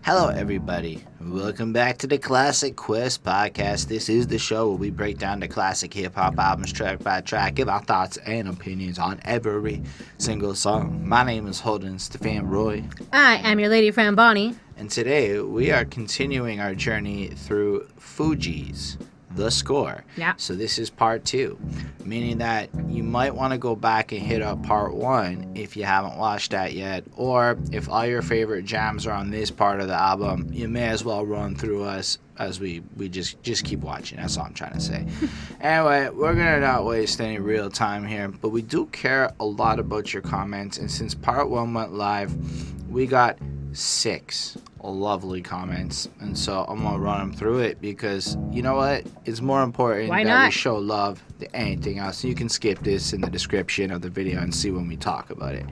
Hello, everybody. Welcome back to the Classic Quest podcast. This is the show where we break down the classic hip hop albums track by track, give our thoughts and opinions on every single song. My name is Holden, Stephan Roy. I am your lady friend Bonnie. And today we are continuing our journey through Fugees, the score. Yeah. So this is part 2, meaning that you might want to go back and hit up part 1 if you haven't watched that yet, or if all your favorite jams are on this part of the album, you may as well run through us as we just keep watching. That's all I'm trying to say. Anyway, we're gonna not waste any real time here, but we do care a lot about your comments, and since part 1 went live, we got 6 lovely comments, and so I'm gonna run them through it because you know what, it's more important that we show love than anything else. You can skip this in the description of the video and see when we talk about it.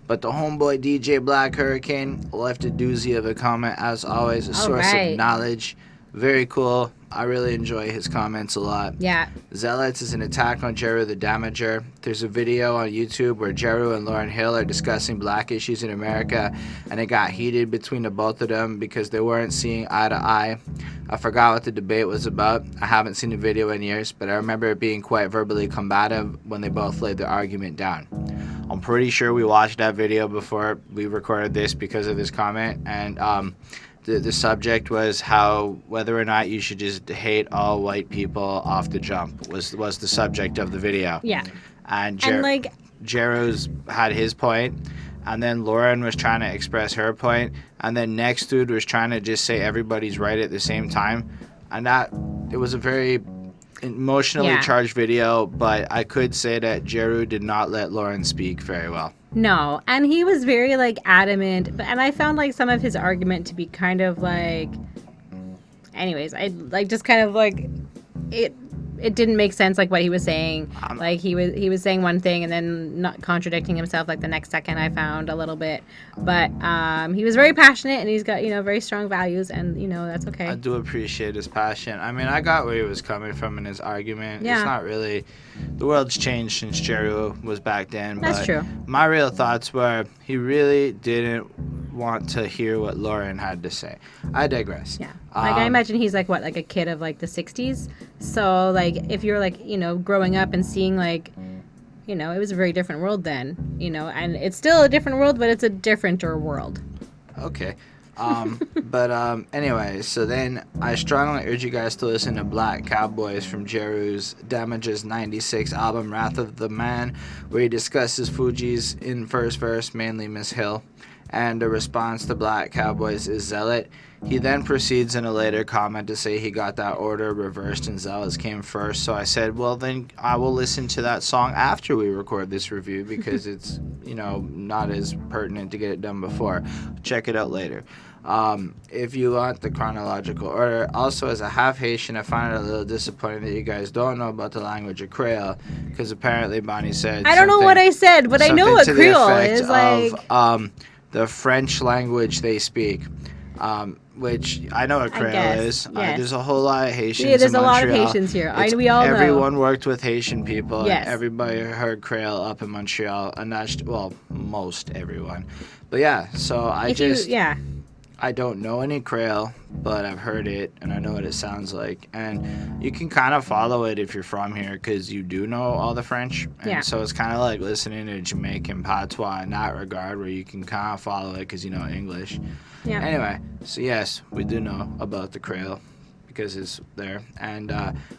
But the homeboy DJ Black Hurricane left a doozy of a comment, as always, a source of knowledge. Very cool. I really enjoy his comments a lot. Yeah. Zealots is an attack on Jeru the Damager. There's a video on YouTube where Jeru and Lauryn Hill are discussing black issues in America, and it got heated between the both of them because they weren't seeing eye to eye. I forgot what the debate was about. I haven't seen the video in years, but I remember it being quite verbally combative when they both laid their argument down. I'm pretty sure we watched that video before we recorded this because of this comment, and the subject was how whether or not you should just hate all white people off the jump was the subject of the video. Yeah. And Jeru's had his point, and then Lauren was trying to express her point, and then next dude was trying to just say everybody's right at the same time, and that it was a very emotionally charged video, but I could say that Jeru did not let Lauren speak very well. No, and he was very adamant, and I found some of his argument to be kind of anyways, I just kind of it didn't make sense what he was saying. He was saying one thing and then not contradicting himself the next second. I found a little bit, but he was very passionate, and he's got very strong values, and that's okay. I do appreciate his passion. I mean, I got where he was coming from in his argument. Yeah. It's not really, the world's changed since Jeru was back then. That's true. My real thoughts were he really didn't want to hear what Lauren had to say. I digress. Yeah. I imagine he's a kid of the 60s. So if you're growing up and seeing it was a very different world then, and it's still a different world, but it's a differenter world. Okay. But anyway, so then I strongly urge you guys to listen to Black Cowboys from Jeru's Damages 96 album Wrath of the Man, where he discusses Fugees in first verse, mainly Miss Hill, and the response to Black Cowboys is Zealot. He then proceeds in a later comment to say he got that order reversed and Zealots came first. So I said, well, then I will listen to that song after we record this review because it's, not as pertinent to get it done before. Check it out later. If you want the chronological order. Also, as a half Haitian, I find it a little disappointing that you guys don't know about the language of Creole, because apparently Bonnie said I don't know what I said, but I know what Creole is of, the French language they speak, which I know what Creole is. Yes. There's a whole lot of Haitians. Yeah, there's in a lot Montreal. of Haitians here. We all know. Everyone worked with Haitian people. Yes. And everybody heard Creole up in Montreal, and that's most everyone. But yeah, so I don't know any Creole, but I've heard it, and I know what it sounds like. And you can kind of follow it if you're from here, because you do know all the French. And so it's kind of like listening to Jamaican patois in that regard, where you can kind of follow it because you know English. Yeah. Anyway, so yes, we do know about the Creole because it's there. And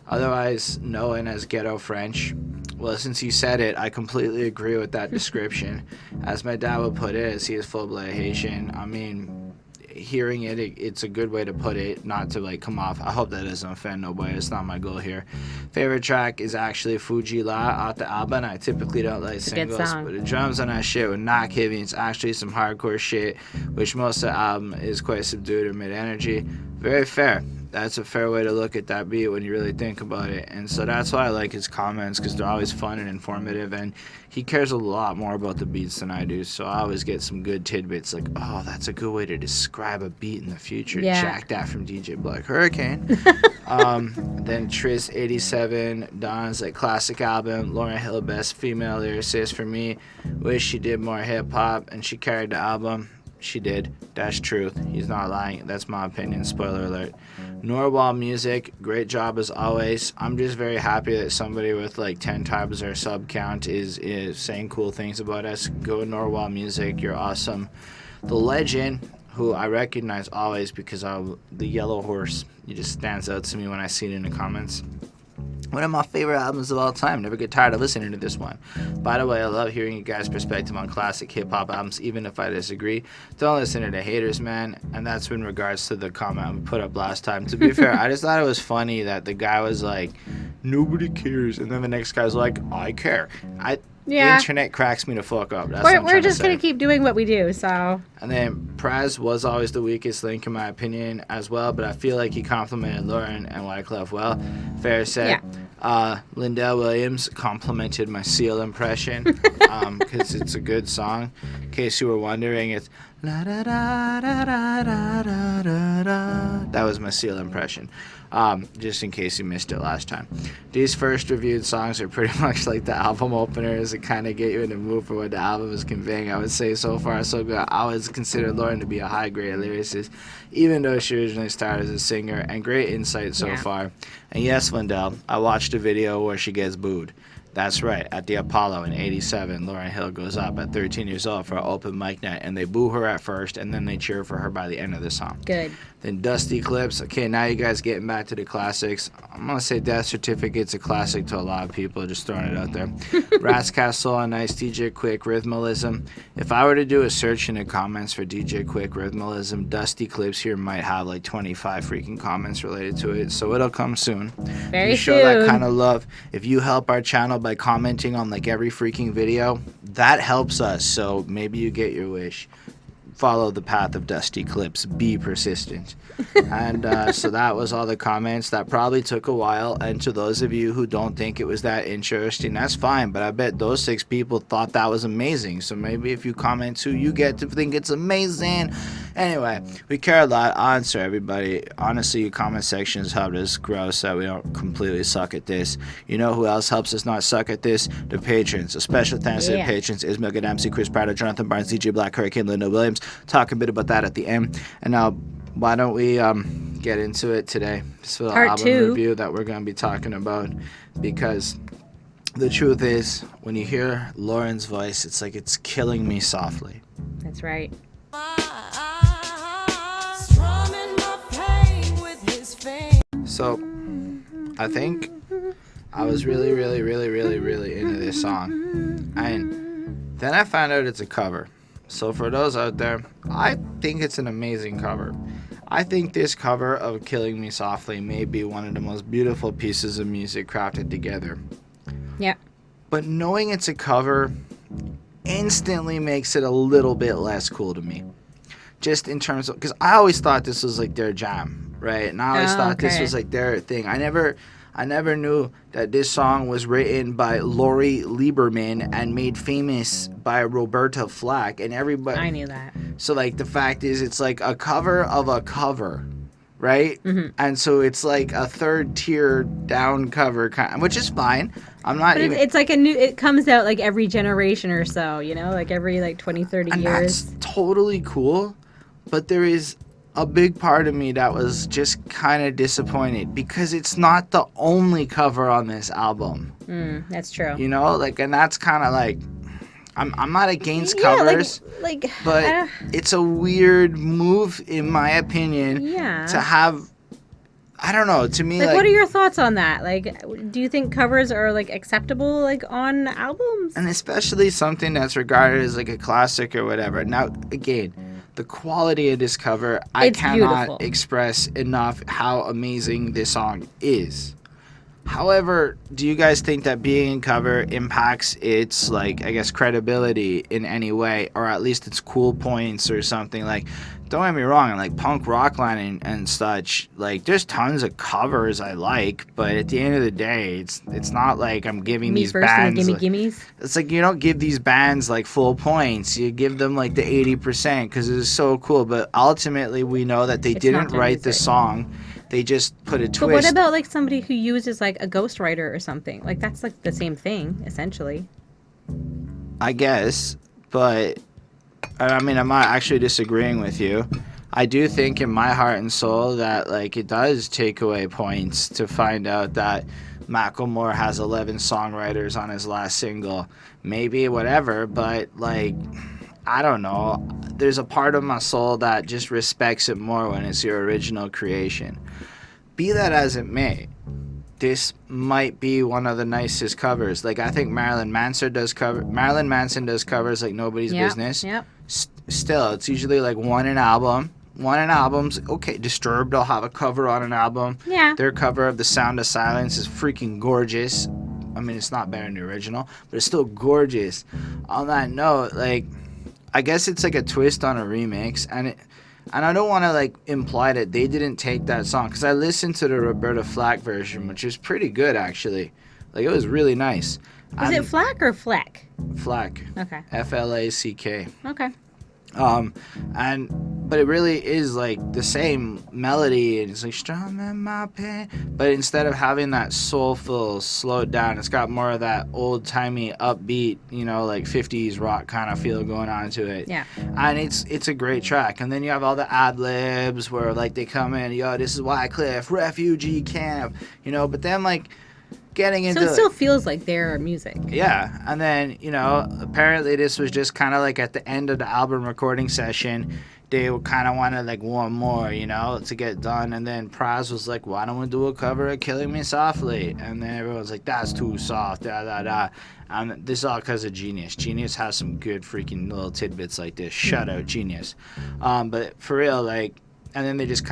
otherwise known as Ghetto French. Well, since you said it, I completely agree with that description. As my dad would put it, as he is full-blood Haitian. I mean, hearing it's a good way to put it, not to come off. I hope that doesn't offend nobody. It's not my goal here. Favorite track is actually Fuji La off the album. I typically don't like singles, but the drums on that shit were not heavy. It's actually some hardcore shit, which most of the album is quite subdued or mid-energy. Very fair. That's a fair way to look at that beat when you really think about it. And so that's why I like his comments, because they're always fun and informative, and he cares a lot more about the beats than I do. So I always get some good tidbits like, oh, that's a good way to describe a beat in the future. Yeah. Jack that from DJ Black Hurricane. Then Tris 87, Don's classic album. Lauryn Hill, best female lyricist for me. Wish she did more hip hop, and she carried the album. she did. That's truth. He's not lying. That's my opinion. Spoiler alert. Norwal Music, great job as always. I'm just very happy that somebody with like 10 times our sub count is saying cool things about us. Go Norwal Music. You're awesome. The Legend, who I recognize always because of the Yellow Horse. He just stands out to me when I see it in the comments. One of my favorite albums of all time. Never get tired of listening to this one. By the way, I love hearing you guys' perspective on classic hip-hop albums, even if I disagree. Don't listen to the haters, man. And that's in regards to the comment we put up last time. To be fair, I just thought it was funny that the guy was like, nobody cares. And then the next guy's like, I care. The internet cracks me the fuck up. That's we're just going to keep doing what we do, so. And then Praz was always the weakest link in my opinion as well, but I feel like he complimented Lauren and Wyclef well. Fair said. Yeah. Lindell Williams complimented my Seal impression because it's a good song. In case you were wondering, it's la da da da da da da da da. That was my Seal impression. Just in case you missed it last time. These first reviewed songs are pretty much like the album openers. It kind of get you in the mood for what the album is conveying. I would say so far so good. I always consider Lauren to be a high-grade lyricist, even though she originally started as a singer, and great insight so far. And yes, Lindell, I watched a video where she gets booed. That's right. At the Apollo in 87, Lauryn Hill goes up at 13 years old for an open mic night, and they boo her at first, and then they cheer for her by the end of the song. Good. Then Dusty Clips. Okay, now you guys getting back to the classics. I'm going to say Death Certificate's a classic to a lot of people, just throwing it out there. Rats Castle on Nice, DJ Quick, Rhythmalism. If I were to do a search in the comments for DJ Quick, Rhythmalism, Dusty Clips here might have like 25 freaking comments related to it, so it'll come soon. Very you soon. Show that kind of love. If you help our channel by commenting on like every freaking video, that helps us, so maybe you get your wish. Follow the path of Dusty Clips. Be persistent. And so that was all the comments. That probably took a while. And to those of you who don't think it was that interesting, that's fine. But I bet those 6 people thought that was amazing. So maybe if you comment too, you get to think it's amazing. Anyway, we care a lot. I'll answer everybody. Honestly, your comment sections helped us grow so we don't completely suck at this. You know who else helps us not suck at this? The patrons. A special thanks to the patrons. Ismail Gadamsi, Chris Prater, Jonathan Barnes, DJ Black, Hurricane, Linda Williams. Talk a bit about that at the end. And now, why don't we get into it today? This is an album review that we're going to be talking about, because the truth is, when you hear Lauren's voice, it's like it's killing me softly. That's right. So, I think I was really into this song. And then I found out it's a cover. So for those out there, I think it's an amazing cover. I think this cover of Killing Me Softly may be one of the most beautiful pieces of music crafted together. Yeah. But knowing it's a cover instantly makes it a little bit less cool to me. Just in terms of, because I always thought this was like their jam, right? And I always thought this was like their thing. I never knew that this song was written by Lori Lieberman and made famous by Roberta Flack, and everybody. I knew that. So like the fact is, it's like a cover of a cover, right? Mm-hmm. And so it's like a third tier down cover, which is fine. I'm not. But even, it's like a new. It comes out like every generation or so, you know, like every like 20, 30 and years. That's totally cool, but there is a big part of me that was just kind of disappointed because it's not the only cover on this album. That's true. You know, like, and that's kind of like, I'm not against covers, but it's a weird move, in my opinion, to have. I don't know. To me, like, what are your thoughts on that? Like, do you think covers are like acceptable, like on albums? And especially something that's regarded as like a classic or whatever. Now, again, the quality of this cover, I cannot express enough how amazing this song is. However, do you guys think that being a cover impacts its, like, I guess, credibility in any way, or at least its cool points or something? Like, don't get me wrong, like punk rockline and such, like, there's tons of covers I like, but at the end of the day, it's not like I'm giving these bands gimmies. It's like you don't give these bands like full points. You give them like the 80% because it's so cool. But ultimately, we know that they didn't write the song. They just put a twist. But what about like somebody who uses like a ghostwriter or something? Like that's like the same thing, essentially. I guess, but I mean, I'm not actually disagreeing with you. I do think in my heart and soul that like it does take away points to find out that Macklemore has 11 songwriters on his last single. Maybe whatever, but like I don't know. There's a part of my soul that just respects it more when it's your original creation. Be that as it may, this might be one of the nicest covers. Like I think Marilyn Manson does covers like nobody's business. Yep. Still, it's usually like one an album. One an album's okay. Disturbed, I'll have a cover on an album. Yeah. Their cover of The Sound of Silence is freaking gorgeous. I mean, it's not better than the original, but it's still gorgeous. On that note, like, I guess it's like a twist on a remix, and I don't want to like imply that they didn't take that song because I listened to the Roberta Flack version, which is pretty good actually. Like it was really nice. Is it Flack or Fleck? Flack. Okay. Flack. Okay. But it really is like the same melody, and it's like strum in my pain. But instead of having that soulful, slowed down, it's got more of that old timey, upbeat, like 50s rock kind of feel going on to it. Yeah. And it's a great track. And then you have all the ad libs where like they come in, yo, this is Wycliffe, refugee camp, But then like getting into so it still feels like their music. Yeah, and then apparently this was just kind of like at the end of the album recording session, they kind of wanted like one more, to get done, and then Praz was like, why don't we do a cover of Killing Me Softly? And then everyone's like, that's too soft, and this is all because of Genius. Genius has some good freaking little tidbits like this. Shout out Genius. But for real, like, and then they just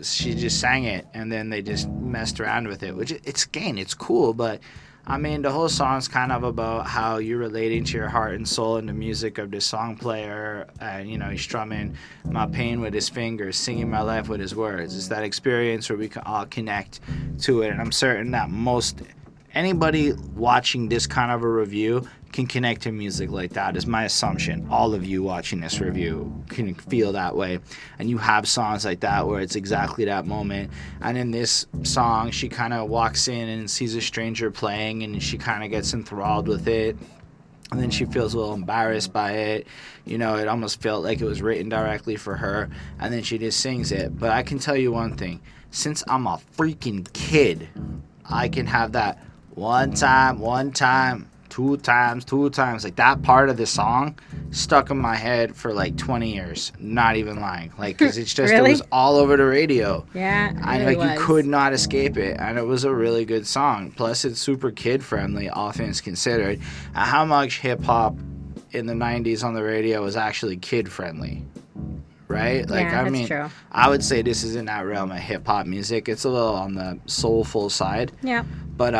she just sang it, and then they just messed around with it, which it's cool, but I mean, the whole song's kind of about how you're relating to your heart and soul and the music of the song player, and he's strumming my pain with his fingers, singing my life with his words. It's that experience where we can all connect to it, and I'm certain that anybody watching this kind of a review can connect to music like that, is my assumption. All of you watching this review can feel that way, and you have songs like that where it's exactly that moment. And in this song, she kind of walks in and sees a stranger playing, and she kind of gets enthralled with it, and then she feels a little embarrassed by it. It almost felt like it was written directly for her, and then she just sings it. But I can tell you one thing, since I'm a freaking kid, I can have that one time, two times, like that part of the song stuck in my head for like 20 years, not even lying, like, because it's just Really? It was all over the radio. Yeah, and really like you could not escape it, and it was a really good song, plus it's super kid friendly, all things considered. And how much hip-hop in the 90s on the radio was actually kid friendly, right? Like, yeah, I that's mean, true. I would say this is in that realm of hip-hop music. It's a little on the soulful side. Yeah. But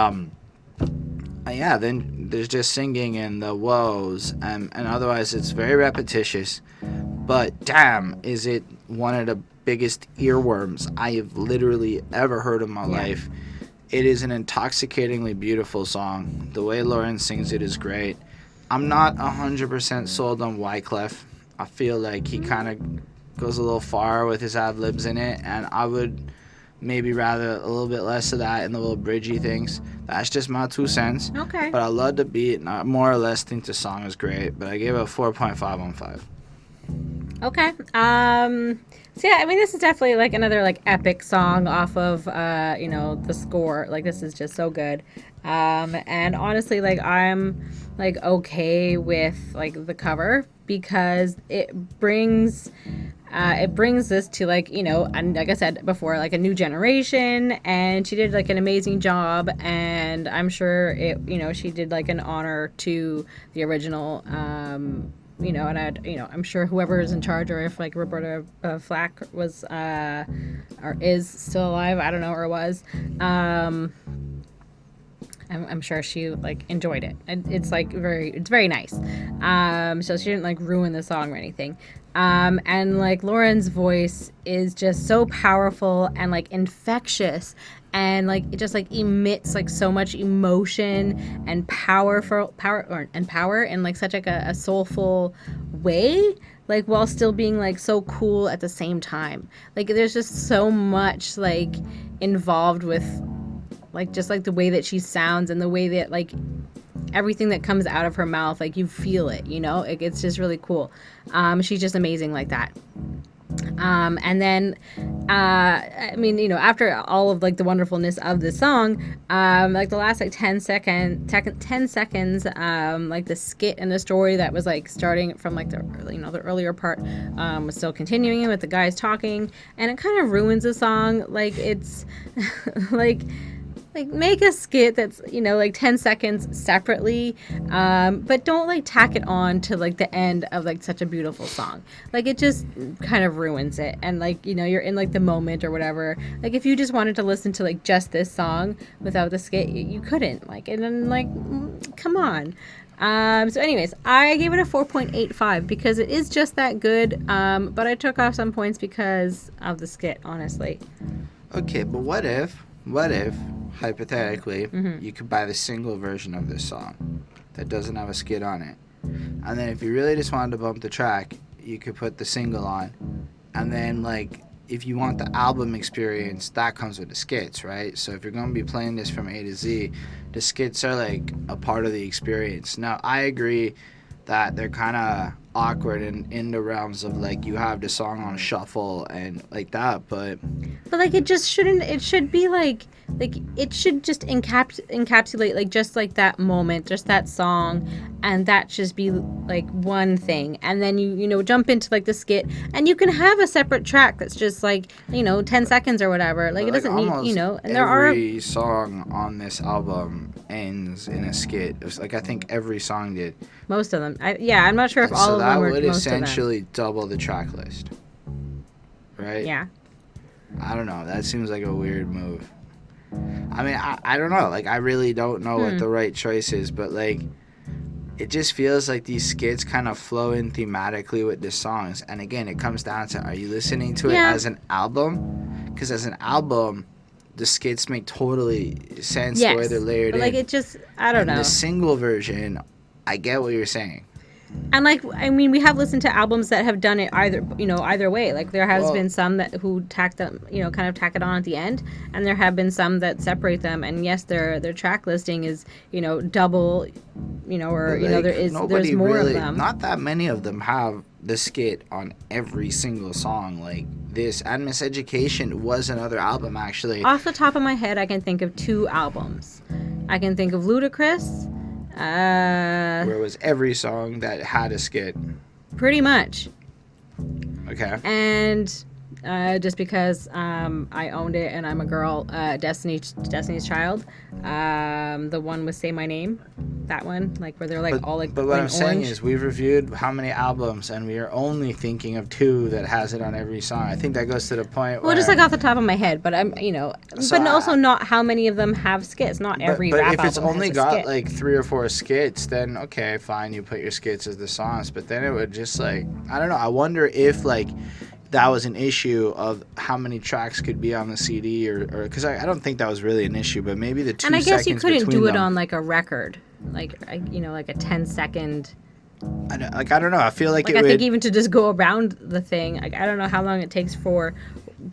yeah, then there's just singing and the woes, and otherwise it's very repetitious. But damn, is it one of the biggest earworms I have literally ever heard in my life. It is an intoxicatingly beautiful song. The way Lauren sings it is great. I'm not 100% sold on Wyclef. I feel like he kind of goes a little far with his ad-libs in it, and I would maybe rather a little bit less of that and the little bridgy things. That's just my 2 cents. Okay. But I love the beat, and I more or less think the song is great, but I gave it a 4.5 on 5. Okay. So yeah, I mean, this is definitely like another like epic song off of the score. Like, this is just so good. And honestly, like, I'm like okay with like the cover because it brings this to, like, and like I said before, like a new generation, and she did like an amazing job, and I'm sure she did like an honor to the original, and I'm sure whoever is in charge, or if like Roberta Flack was or is still alive, I don't know, or was, I'm sure she like enjoyed it, and it's very nice. So she didn't like ruin the song or anything. And like Lauren's voice is just so powerful and like infectious, and like it just like emits like so much emotion and power in like such like a soulful way, like while still being like so cool at the same time. Like, there's just so much like involved with like just like the way that she sounds and the way that like everything that comes out of her mouth, like you feel it, you know, it's just really cool. She's just amazing like that. And then, I mean, you know, after all of like the wonderfulness of the song, like the last like 10 seconds, like the skit and the story that was like starting from like the, you know, the earlier part, was still continuing with the guys talking, and it kind of ruins the song. Like it's like make a skit that's, you know, like 10 seconds separately, but don't like tack it on to like the end of like such a beautiful song. Like it just kind of ruins it. And like, you know, you're in like the moment or whatever. Like if you just wanted to listen to like just this song without the skit, you couldn't. Like, and then like, come on. So anyways, I gave it a 4.85 because it is just that good, but I took off some points because of the skit, honestly. Okay, but what if hypothetically, you could buy the single version of this song that doesn't have a skit on it, and then if you really just wanted to bump the track, you could put the single on, and then like if you want the album experience, that comes with the skits, right? So if you're going to be playing this from A to Z, the skits are like a part of the experience. Now I agree that they're kind of awkward in the realms of like you have the song on shuffle and like that, but like it just shouldn't. It should be like it should just encapsulate like just like that moment, just that song, and that just be like one thing, and then you know jump into like the skit, and you can have a separate track that's just like, you know, 10 seconds or whatever. Like it doesn't need, you know, and there are every song on this album ends in a skit. It was like I think every song did. Most of them. I'm not sure if all of them were. So that would most essentially double the track list, right? Yeah. I don't know. That seems like a weird move. I mean, I don't know. Like, I really don't know what the right choice is, but, like, it just feels like these skits kind of flow in thematically with the songs. And, again, it comes down to, are you listening to it as an album? Because as an album, the skits make totally sense the way they're layered in. Like, it just, I don't know. The single version, I get what you're saying. And like, I mean, we have listened to albums that have done it either way. Like there has been some who tack them, you know, kind of tack it on at the end, and there have been some that separate them. And yes, their track listing is, you know, double, you know, or like, you know, there's more of them. Not that many of them have the skit on every single song like this. And Miseducation was another album actually. Off the top of my head, I can think of 2 albums. I can think of Ludacris. Where was every song that had a skit? Pretty much. Okay. And just because I owned it and I'm a girl, Destiny's Child, the one with Say My Name, that one, like where they're like all like. But what I'm orange. saying is, we've reviewed how many albums, and we are only thinking of 2 that has it on every song. I think that goes to the point. Well, just like off the top of my head, but I'm, you know, so but also not how many of them have skits. Not every rap album. But if it's only got skit. Like 3 or 4 skits, then okay, fine, you put your skits as the songs. But then it would just like, I don't know. I wonder if like that was an issue of how many tracks could be on the CD, or because I don't think that was really an issue, but maybe the 2 seconds. And I guess you couldn't do it them, on like a record, like you know, like a 10-second. I don't know. I feel like I think even to just go around the thing, like I don't know how long it takes for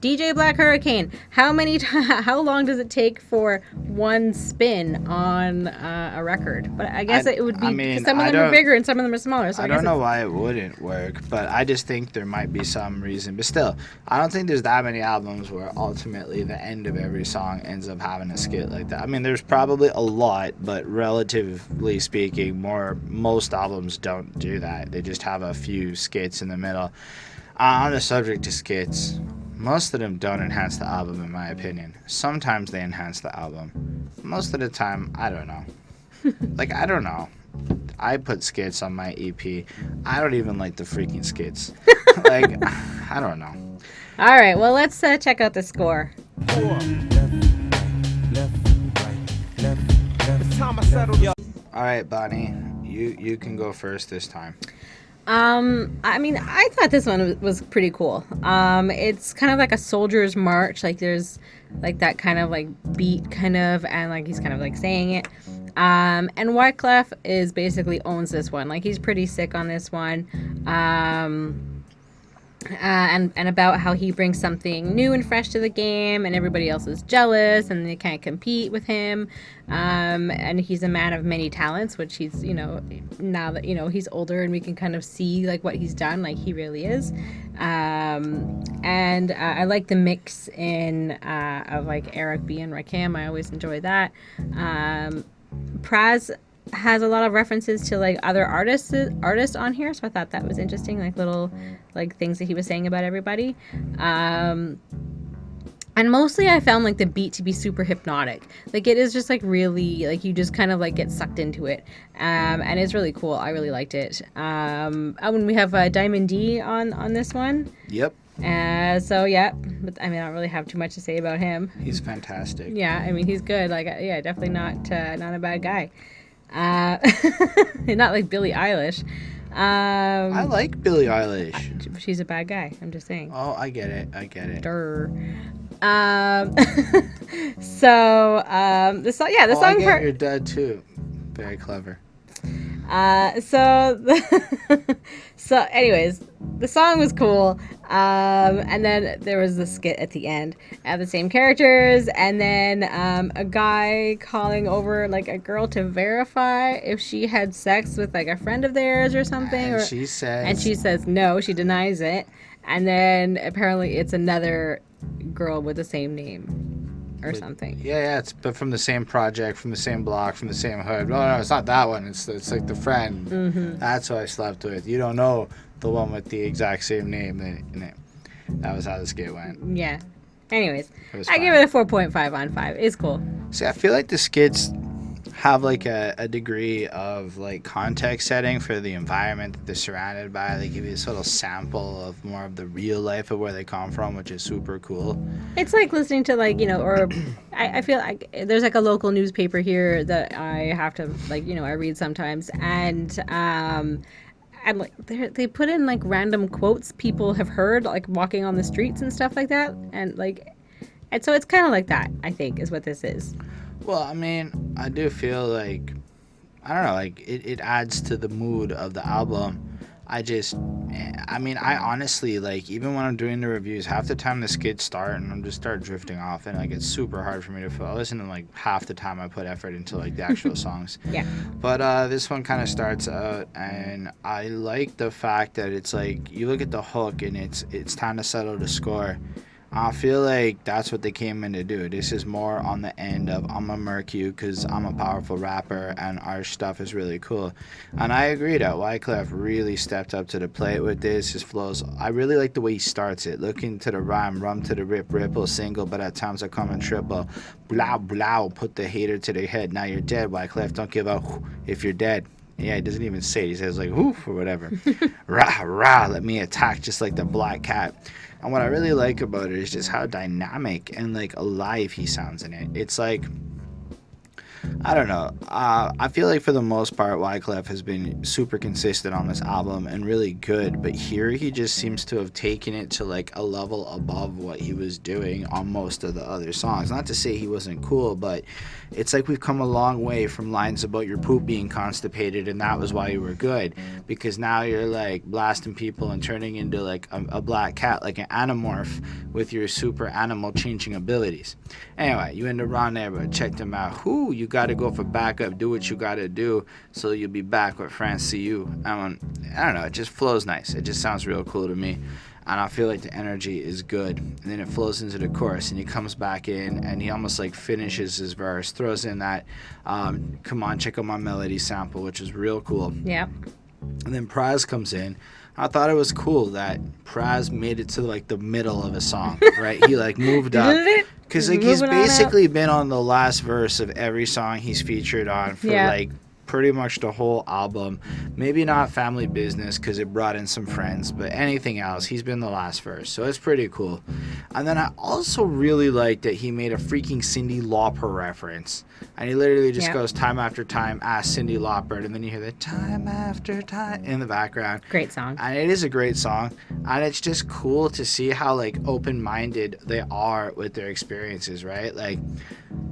DJ Black Hurricane. How long does it take for one spin on a record? But I guess it would be. I mean, some of them are bigger and some of them are smaller. So I don't know why it wouldn't work, but I just think there might be some reason. But still, I don't think there's that many albums where ultimately the end of every song ends up having a skit like that. I mean, there's probably a lot, but relatively speaking, most albums don't do that. They just have a few skits in the middle. On the subject of skits, most of them don't enhance the album, in my opinion. Sometimes they enhance the album. Most of the time, I don't know. I don't know. I put skits on my EP. I don't even like the freaking skits. I don't know. All right, well, let's check out the score. All right, Bonnie, you can go first this time. I mean, I thought this one was pretty cool. It's kind of like a soldier's march. Like there's like that kind of like beat kind of, and like he's kind of like saying it. And Wyclef is basically owns this one. Like he's pretty sick on this one. and about how he brings something new and fresh to the game, and everybody else is jealous, and they can't compete with him. And he's a man of many talents, which he's, now that he's older and we can kind of see like what he's done, like he really is. And I like the mix in of like Eric B and Rakim. I always enjoy that. Praz has a lot of references to like other artists on here, so I thought that was interesting, like little like things that he was saying about everybody. And mostly I found like the beat to be super hypnotic. Like it is just like really like you just kind of like get sucked into it. And it's really cool. I really liked it. When we have Diamond D on this one. Yep. So yeah, but I mean I don't really have too much to say about him. He's fantastic. Yeah, I mean he's good. Like yeah, definitely not a bad guy. Not like Billie Eilish. I like Billie Eilish. She's a bad guy. I'm just saying. Oh, I get it. Durr. So the song, yeah, the song I get part. your dad too. Very clever. So anyways, the song was cool. And then there was the skit at the end. The same characters, and then a guy calling over like a girl to verify if she had sex with like a friend of theirs or something. And she says no, she denies it. And then apparently it's another girl with the same name. Or something. Yeah, but from the same project, from the same block, from the same hood. No, it's not that one. It's like the friend. Mm-hmm. That's who I slept with. You don't know the one with the exact same name in it. That was how the skit went. Yeah. Anyways, I give it a 4.5 on 5. It's cool. See, I feel like the skits have like a degree of like context setting for the environment that they're surrounded by. They give you this little sample of more of the real life of where they come from, which is super cool. It's like listening to like, or I feel like there's like a local newspaper here that I have to like, I read sometimes, and like they put in like random quotes people have heard like walking on the streets and stuff like that, and so it's kind of like that, I think, is what this is. Well, I mean, I do feel like, I don't know, like it adds to the mood of the album. I honestly, like, even when I'm doing the reviews, half the time the skits start and I'm just start drifting off, and like it's super hard for me to listen to like half the time I put effort into like the actual songs. Yeah. But this one kind of starts out, and I like the fact that it's like you look at the hook and it's time to settle the score. I feel like that's what they came in to do. This is more on the end of I'm gonna murk you because I'm a powerful rapper and our stuff is really cool. And I agree that Wyclef really stepped up to the plate with this. His flows, I really like the way he starts it. Looking to the rhyme, rum to the rip, ripple, single, but at times I come in triple. Blow, blow, put the hater to their head. Now you're dead, Wyclef. Don't give up if you're dead. Yeah, he doesn't even say it. He says like, whoof, or whatever. Rah, rah, let me attack just like the black cat. And what I really like about it is just how dynamic and like alive he sounds in it. It's like, I don't know. I feel like for the most part, Wyclef has been super consistent on this album and really good. But here he just seems to have taken it to like a level above what he was doing on most of the other songs. Not to say he wasn't cool, but it's like we've come a long way from lines about your poop being constipated and that was why you were good. Because now you're like blasting people and turning into like a black cat, like an animorph with your super animal changing abilities. Anyway, you end up around there, but check them out. You got to go for backup, do what you got to do so you'll be back with France CU. I don't know, it just flows nice. It just sounds real cool to me. And I feel like the energy is good. And then it flows into the chorus, and he comes back in, and he almost like finishes his verse, throws in that come on, check out my melody sample, which is real cool. Yeah. And then Praz comes in. I thought it was cool that Praz made it to like the middle of a song, right? He like moved up. Because like he's basically been on the last verse of every song he's featured on for like pretty much the whole album. Maybe not Family Business because it brought in some friends, but anything else, he's been the last verse. So it's pretty cool. And then I also really like that he made a freaking Cyndi Lauper reference. And he literally just goes time after time, ask Cyndi Lauper, and then you hear the time after time in the background. Great song. And it is a great song. And it's just cool to see how like open-minded they are with their experiences, right? Like,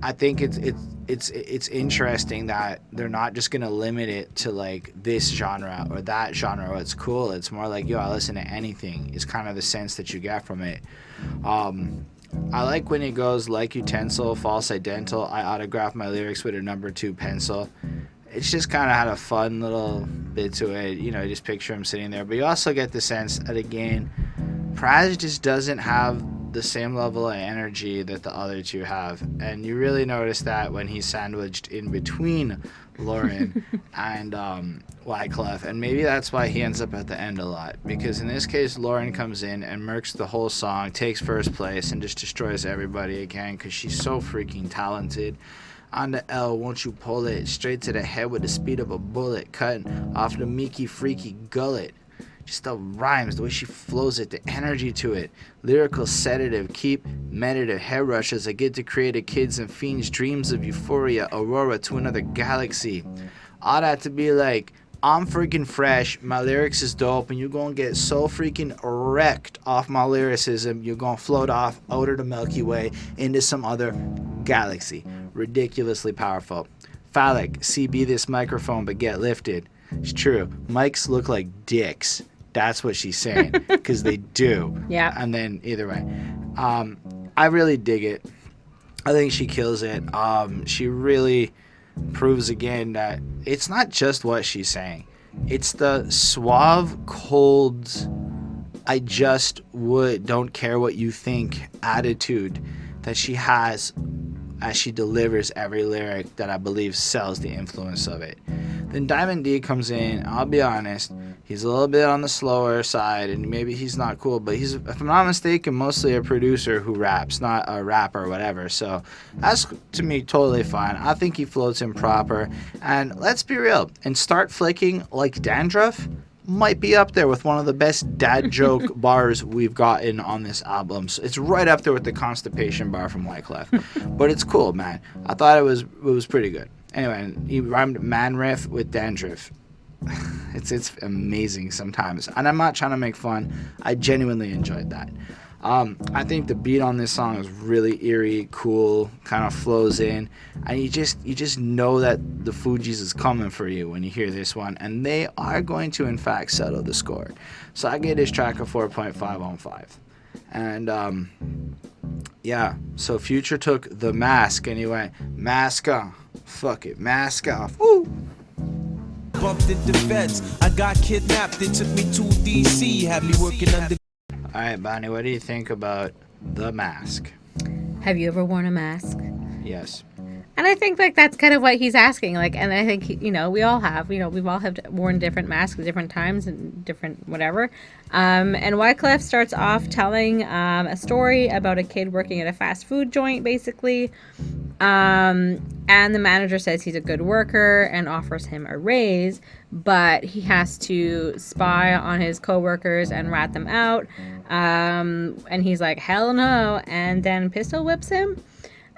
I think it's interesting that they're not just gonna limit it to like this genre or that genre. It's cool. It's more like, yo, I listen to anything. It's kind of the sense that you get from it. I like when he goes like utensil, false identical. I autograph my lyrics with a number 2 pencil. It's just kind of had a fun little bit to it. You know, just picture him sitting there. But you also get the sense that, again, Praz just doesn't have the same level of energy that the other two have. And you really notice that when he's sandwiched in between Lauren and Wyclef. And maybe that's why he ends up at the end a lot. Because in this case, Lauren comes in and murks the whole song, takes first place, and just destroys everybody again because she's so freaking talented. On the L, won't you pull it straight to the head with the speed of a bullet, cutting off the meeky freaky gullet. Just the rhymes, the way she flows it, the energy to it. Lyrical sedative, keep meditative head rushes. I get to create a kids and fiends dreams of euphoria, aurora to another galaxy. All that to be like, I'm freaking fresh, my lyrics is dope, and you're gonna get so freaking wrecked off my lyricism, you're gonna float off out of the Milky Way into some other galaxy. Ridiculously powerful. Phallic, CB this microphone but get lifted. It's true. Mics look like dicks. That's what she's saying. Because they do. Yeah. And then either way. I really dig it. I think she kills it. She really proves again that it's not just what she's saying. It's the suave, cold, I just don't care what you think attitude that she has as she delivers every lyric that I believe sells the influence of it. Then Diamond D comes in. I'll be honest, he's a little bit on the slower side, and maybe he's not cool, but he's, if I'm not mistaken, mostly a producer who raps, not a rapper or whatever. So that's, to me, totally fine. I think he floats in proper. And let's be real, and start flicking like dandruff might be up there with one of the best dad joke bars we've gotten on this album. So it's right up there with the constipation bar from Wyclef. But it's cool, man. I thought it was pretty good. Anyway, he rhymed man riff with dandruff. It's amazing sometimes. And I'm not trying to make fun. I genuinely enjoyed that. I think the beat on this song is really eerie, cool, kind of flows in, and you just know that the Fugees is coming for you when you hear this one, and they are going to in fact settle the score. So I gave this track a 4.5 on 5. And yeah, so Future took The Mask and he went, mask off, fuck it, mask off, woo! Bumped into feds, I got kidnapped, they took me to DC, had me working under. All right, Bonnie, what do you think about The Mask? Have you ever worn a mask? Yes. And I think like that's kind of what he's asking. Like, and I think we all have. We've all have worn different masks at different times and different whatever. And Wyclef starts off telling a story about a kid working at a fast food joint, basically. And the manager says he's a good worker and offers him a raise, but he has to spy on his coworkers and rat them out. And he's like, hell no, and then pistol whips him.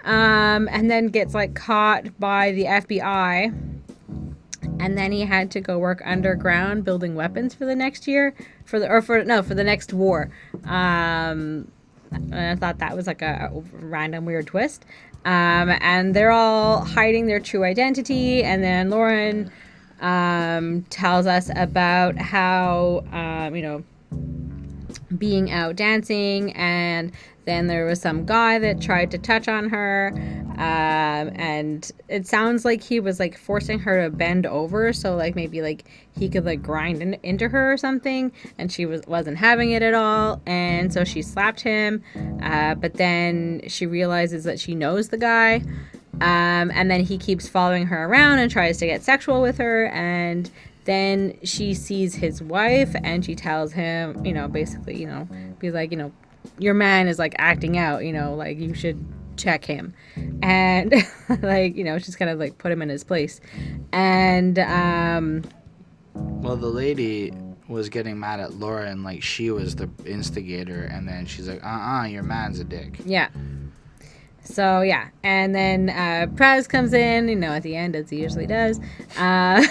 And then gets like caught by the FBI, and then he had to go work underground building weapons for the next year, for the next war. And I thought that was like a random weird twist. And they're all hiding their true identity, and then Lauren tells us about how being out dancing, and then there was some guy that tried to touch on her, and it sounds like he was like forcing her to bend over, so like maybe like he could like grind into her or something, and she wasn't having it at all, and so she slapped him, but then she realizes that she knows the guy, and then he keeps following her around and tries to get sexual with her, and then she sees his wife and she tells him, basically, be like, your man is like acting out, like you should check him. And like, she's kind of like put him in his place. And well, the lady was getting mad at Lauren like she was the instigator, and then she's like, your man's a dick. Yeah. So yeah, and then Praz comes in, at the end as he usually does, and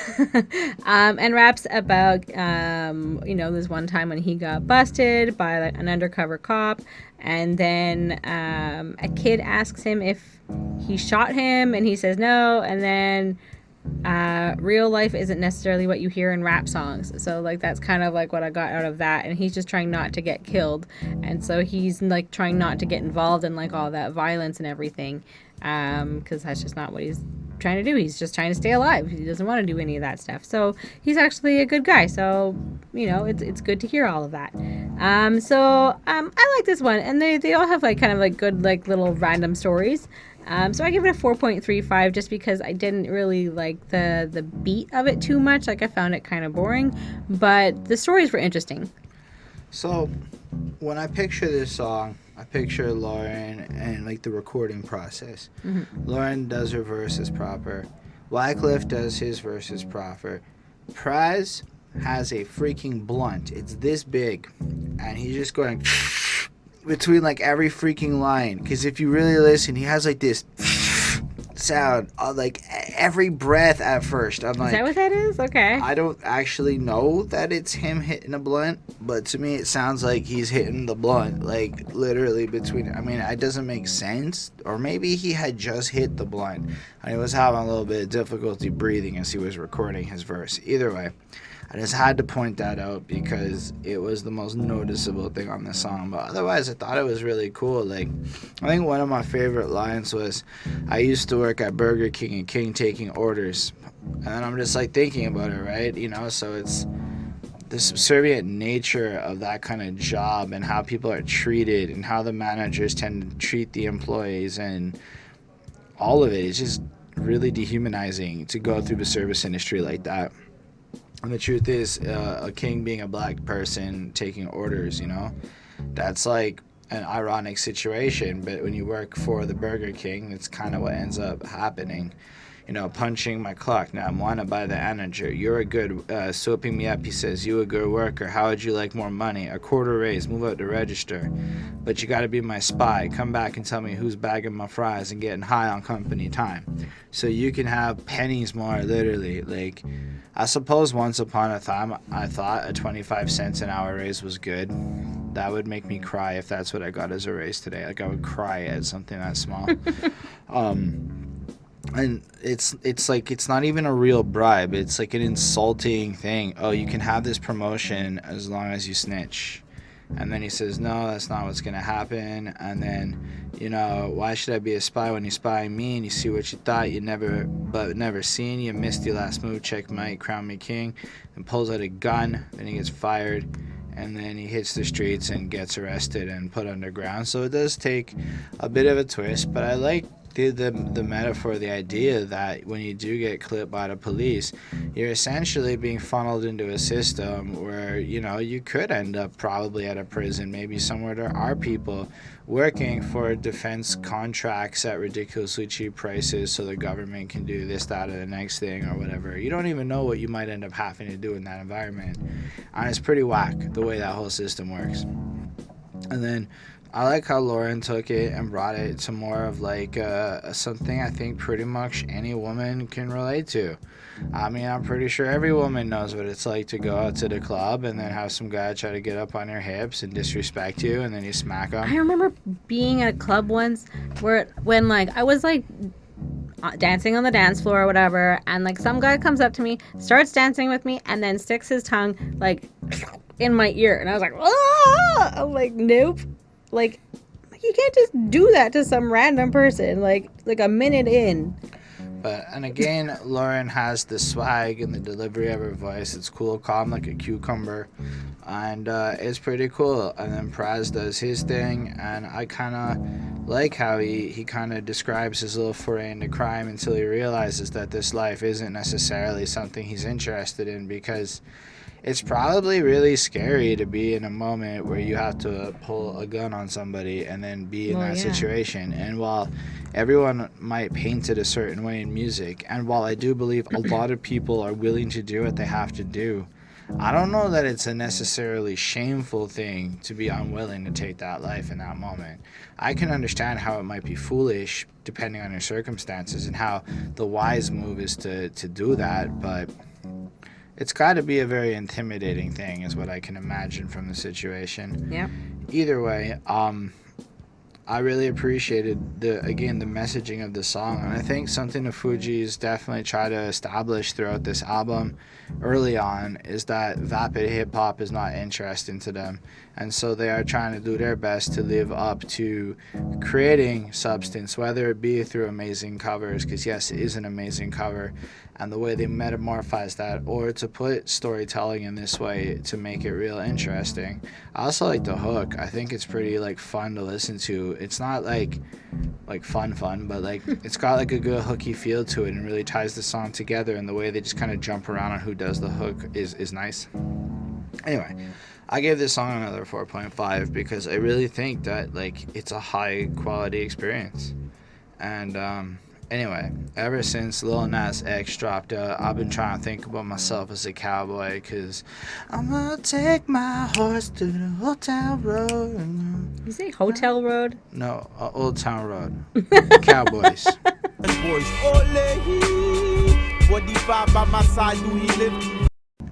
raps about this one time when he got busted by an undercover cop, and then a kid asks him if he shot him, and he says no, and then real life isn't necessarily what you hear in rap songs. So like that's kind of like what I got out of that. And he's just trying not to get killed, and so he's like trying not to get involved in like all that violence and everything, because that's just not what he's trying to do. He's just trying to stay alive. He doesn't want to do any of that stuff. So he's actually a good guy. So it's good to hear all of that. I like this one, and they all have like kind of like good like little random stories. So I give it a 4.35 just because I didn't really like the beat of it too much. Like I found it kind of boring, but the stories were interesting. So when I picture this song, I picture Lauren and like the recording process. Mm-hmm. Lauren does her verses proper. Wycliffe does his verses proper. Praz has a freaking blunt. It's this big, and he's just going between like every freaking line, because if you really listen, he has like this sound like every breath at first. I'm like, is that what that is? Okay. I don't actually know that it's him hitting a blunt, but to me it sounds like he's hitting the blunt like literally between. I mean, it doesn't make sense, or maybe he had just hit the blunt and he was having a little bit of difficulty breathing as he was recording his verse. Either way, I just had to point that out because it was the most noticeable thing on the song. But otherwise, I thought it was really cool. Like, I think one of my favorite lines was, I used to work at Burger King and King taking orders. And I'm just like thinking about it, right? So it's the subservient nature of that kind of job and how people are treated and how the managers tend to treat the employees, and all of it is just really dehumanizing to go through the service industry like that. And the truth is, a king being a black person taking orders, that's like an ironic situation. But when you work for the Burger King, it's kind of what ends up happening. Punching my clock. Now I'm wanted by the manager. You're a good, soaping me up. He says, you a good worker. How would you like more money? A quarter raise. Move out the register. But you got to be my spy. Come back and tell me who's bagging my fries and getting high on company time. So you can have pennies more, literally. Like, I suppose once upon a time, I thought a 25 cents an hour raise was good. That would make me cry if that's what I got as a raise today. Like, I would cry at something that small. And it's like, it's not even a real bribe. It's like an insulting thing. Oh, you can have this promotion as long as you snitch. And then he says, no, that's not what's going to happen. And then, why should I be a spy when you spy me and you see what you thought you never seen? You missed your last move, checkmate, crown me king. And pulls out a gun. Then he gets fired. And then he hits the streets and gets arrested and put underground. So it does take a bit of a twist. But I like the metaphor, the idea that when you do get clipped by the police, you're essentially being funneled into a system where you could end up probably at a prison, maybe somewhere there are people working for defense contracts at ridiculously cheap prices so the government can do this, that, or the next thing or whatever. You don't even know what you might end up having to do in that environment, and it's pretty whack the way that whole system works. And then I like how Lauren took it and brought it to more of like something I think pretty much any woman can relate to. I mean, I'm pretty sure every woman knows what it's like to go out to the club and then have some guy try to get up on your hips and disrespect you, and then you smack him. I remember being at a club once when like I was like dancing on the dance floor or whatever, and like some guy comes up to me, starts dancing with me, and then sticks his tongue like in my ear, and I was like, ah! I'm like, nope. Like, you can't just do that to some random person, like a minute in. And again, Lauren has the swag and the delivery of her voice. It's cool, calm like a cucumber. And it's pretty cool. And then Praz does his thing. And I kind of like how he kind of describes his little foray into crime until he realizes that this life isn't necessarily something he's interested in, because it's probably really scary to be in a moment where you have to pull a gun on somebody and then be in that situation. And while everyone might paint it a certain way in music, and while I do believe a lot of people are willing to do what they have to do, I don't know that it's a necessarily shameful thing to be unwilling to take that life in that moment. I can understand how it might be foolish depending on your circumstances and how the wise move is to do that, but it's got to be a very intimidating thing is what I can imagine from the situation. Yeah. Either way, I really appreciated the messaging of the song, and I think something the Fugees definitely try to establish throughout this album early on is that vapid hip hop is not interesting to them, and so they are trying to do their best to live up to creating substance, whether it be through amazing covers, because yes, it is an amazing cover, and the way they metamorphose that, or to put storytelling in this way to make it real interesting. I also like the hook. I think it's pretty like fun to listen to. It's not like fun, but like it's got like a good hooky feel to it and really ties the song together, and the way they just kind of jump around on who does the hook is nice. Anyway, I gave this song another 4.5 because I really think that like it's a high quality experience. And anyway, ever since Lil Nas X dropped out, I've been trying to think about myself as a cowboy, because I'm gonna take my horse to the Old Town Road. You say Hotel Road? No, Old Town Road. Cowboys. Boys, ole, 45 by my side, do he live?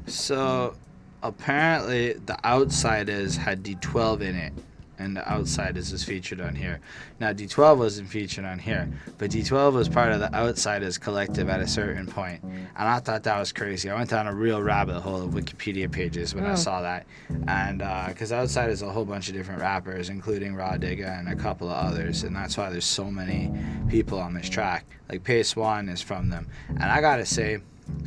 So, apparently, the Outsidaz had D12 in it, and the Outsidaz is featured on here. Now, D12 wasn't featured on here, but D12 was part of the Outsidaz collective at a certain point, and I thought that was crazy. I went down a real rabbit hole of Wikipedia pages when I saw that, and because Outsidaz is a whole bunch of different rappers, including Raw Digga and a couple of others, and that's why there's so many people on this track. Like, Pace One is from them, and I gotta say,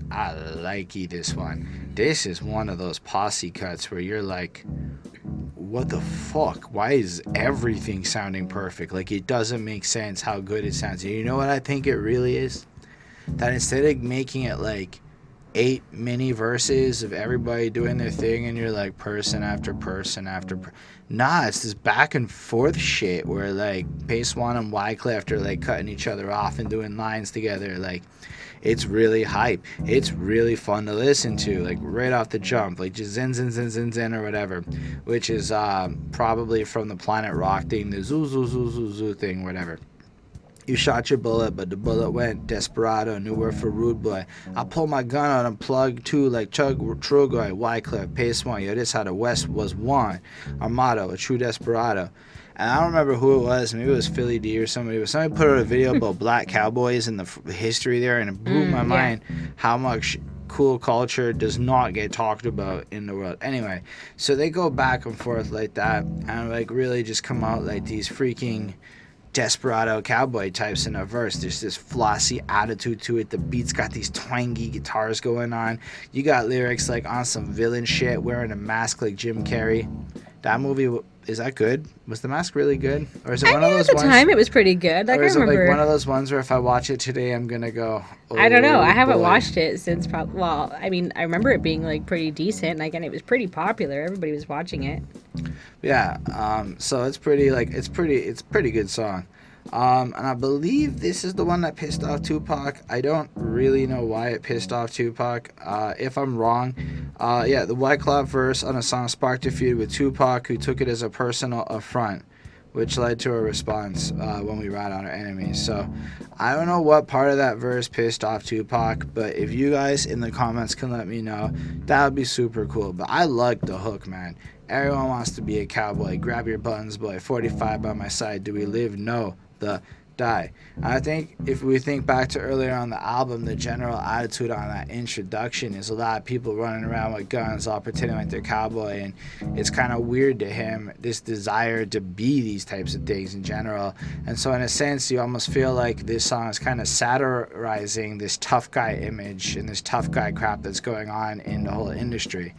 I like this one. This is one of those posse cuts where you're like, what the fuck? Why is everything sounding perfect? Like, it doesn't make sense how good it sounds. You know what I think it really is? That instead of making it like 8 mini verses of everybody doing their thing and you're like person after person after nah, it's this back and forth shit where like Pace One and Wyclef are like cutting each other off and doing lines together. Like, it's really hype. It's really fun to listen to, like right off the jump, like just zen zen zen zen zen or whatever, which is probably from the Planet Rock thing, the zoo zoo zoo zoo zoo thing, whatever. You shot your bullet, but the bullet went. Desperado, new word for rude boy. I pull my gun out and plug two like Chug Trugoy, Wyclef, Pace One. Yo, this how the West was won. Armado, a true desperado. And I don't remember who it was. Maybe it was Philly D or somebody. But somebody put out a video about black cowboys and the history there, and it blew my mind how much cool culture does not get talked about in the world. Anyway, so they go back and forth like that, and like really just come out like these freaking desperado cowboy types in a verse. There's this flossy attitude to it. The beat's got these twangy guitars going on. You got lyrics like on some villain shit, wearing a mask like Jim Carrey. That movie, is that good? Was The Mask really good? Or is it one of those ones? At the time, it was pretty good. Like, or is I remember. It like one of those ones where if I watch it today, I'm gonna go, oh, I don't know. I haven't boy. watched it since well, I mean, I remember it being like pretty decent. Like, and it was pretty popular. Everybody was watching it. Yeah. So it's pretty good song. And I believe this is the one that pissed off Tupac. I don't really know why it pissed off Tupac. If I'm wrong, the Wyclef verse on a song sparked a feud with Tupac, who took it as a personal affront, which led to a response when we rat on our enemies. So I don't know what part of that verse pissed off Tupac, but if you guys in the comments can let me know, that would be super cool. But I like the hook, man. Everyone wants to be a cowboy. Grab your buttons, boy. 45 by my side. Do we live? No. The die. I think if we think back to earlier on the album, the general attitude on that introduction is a lot of people running around with guns all pretending like they're cowboy, and it's kind of weird to him, this desire to be these types of things in general. And so in a sense, you almost feel like this song is kind of satirizing this tough guy image and this tough guy crap that's going on in the whole industry.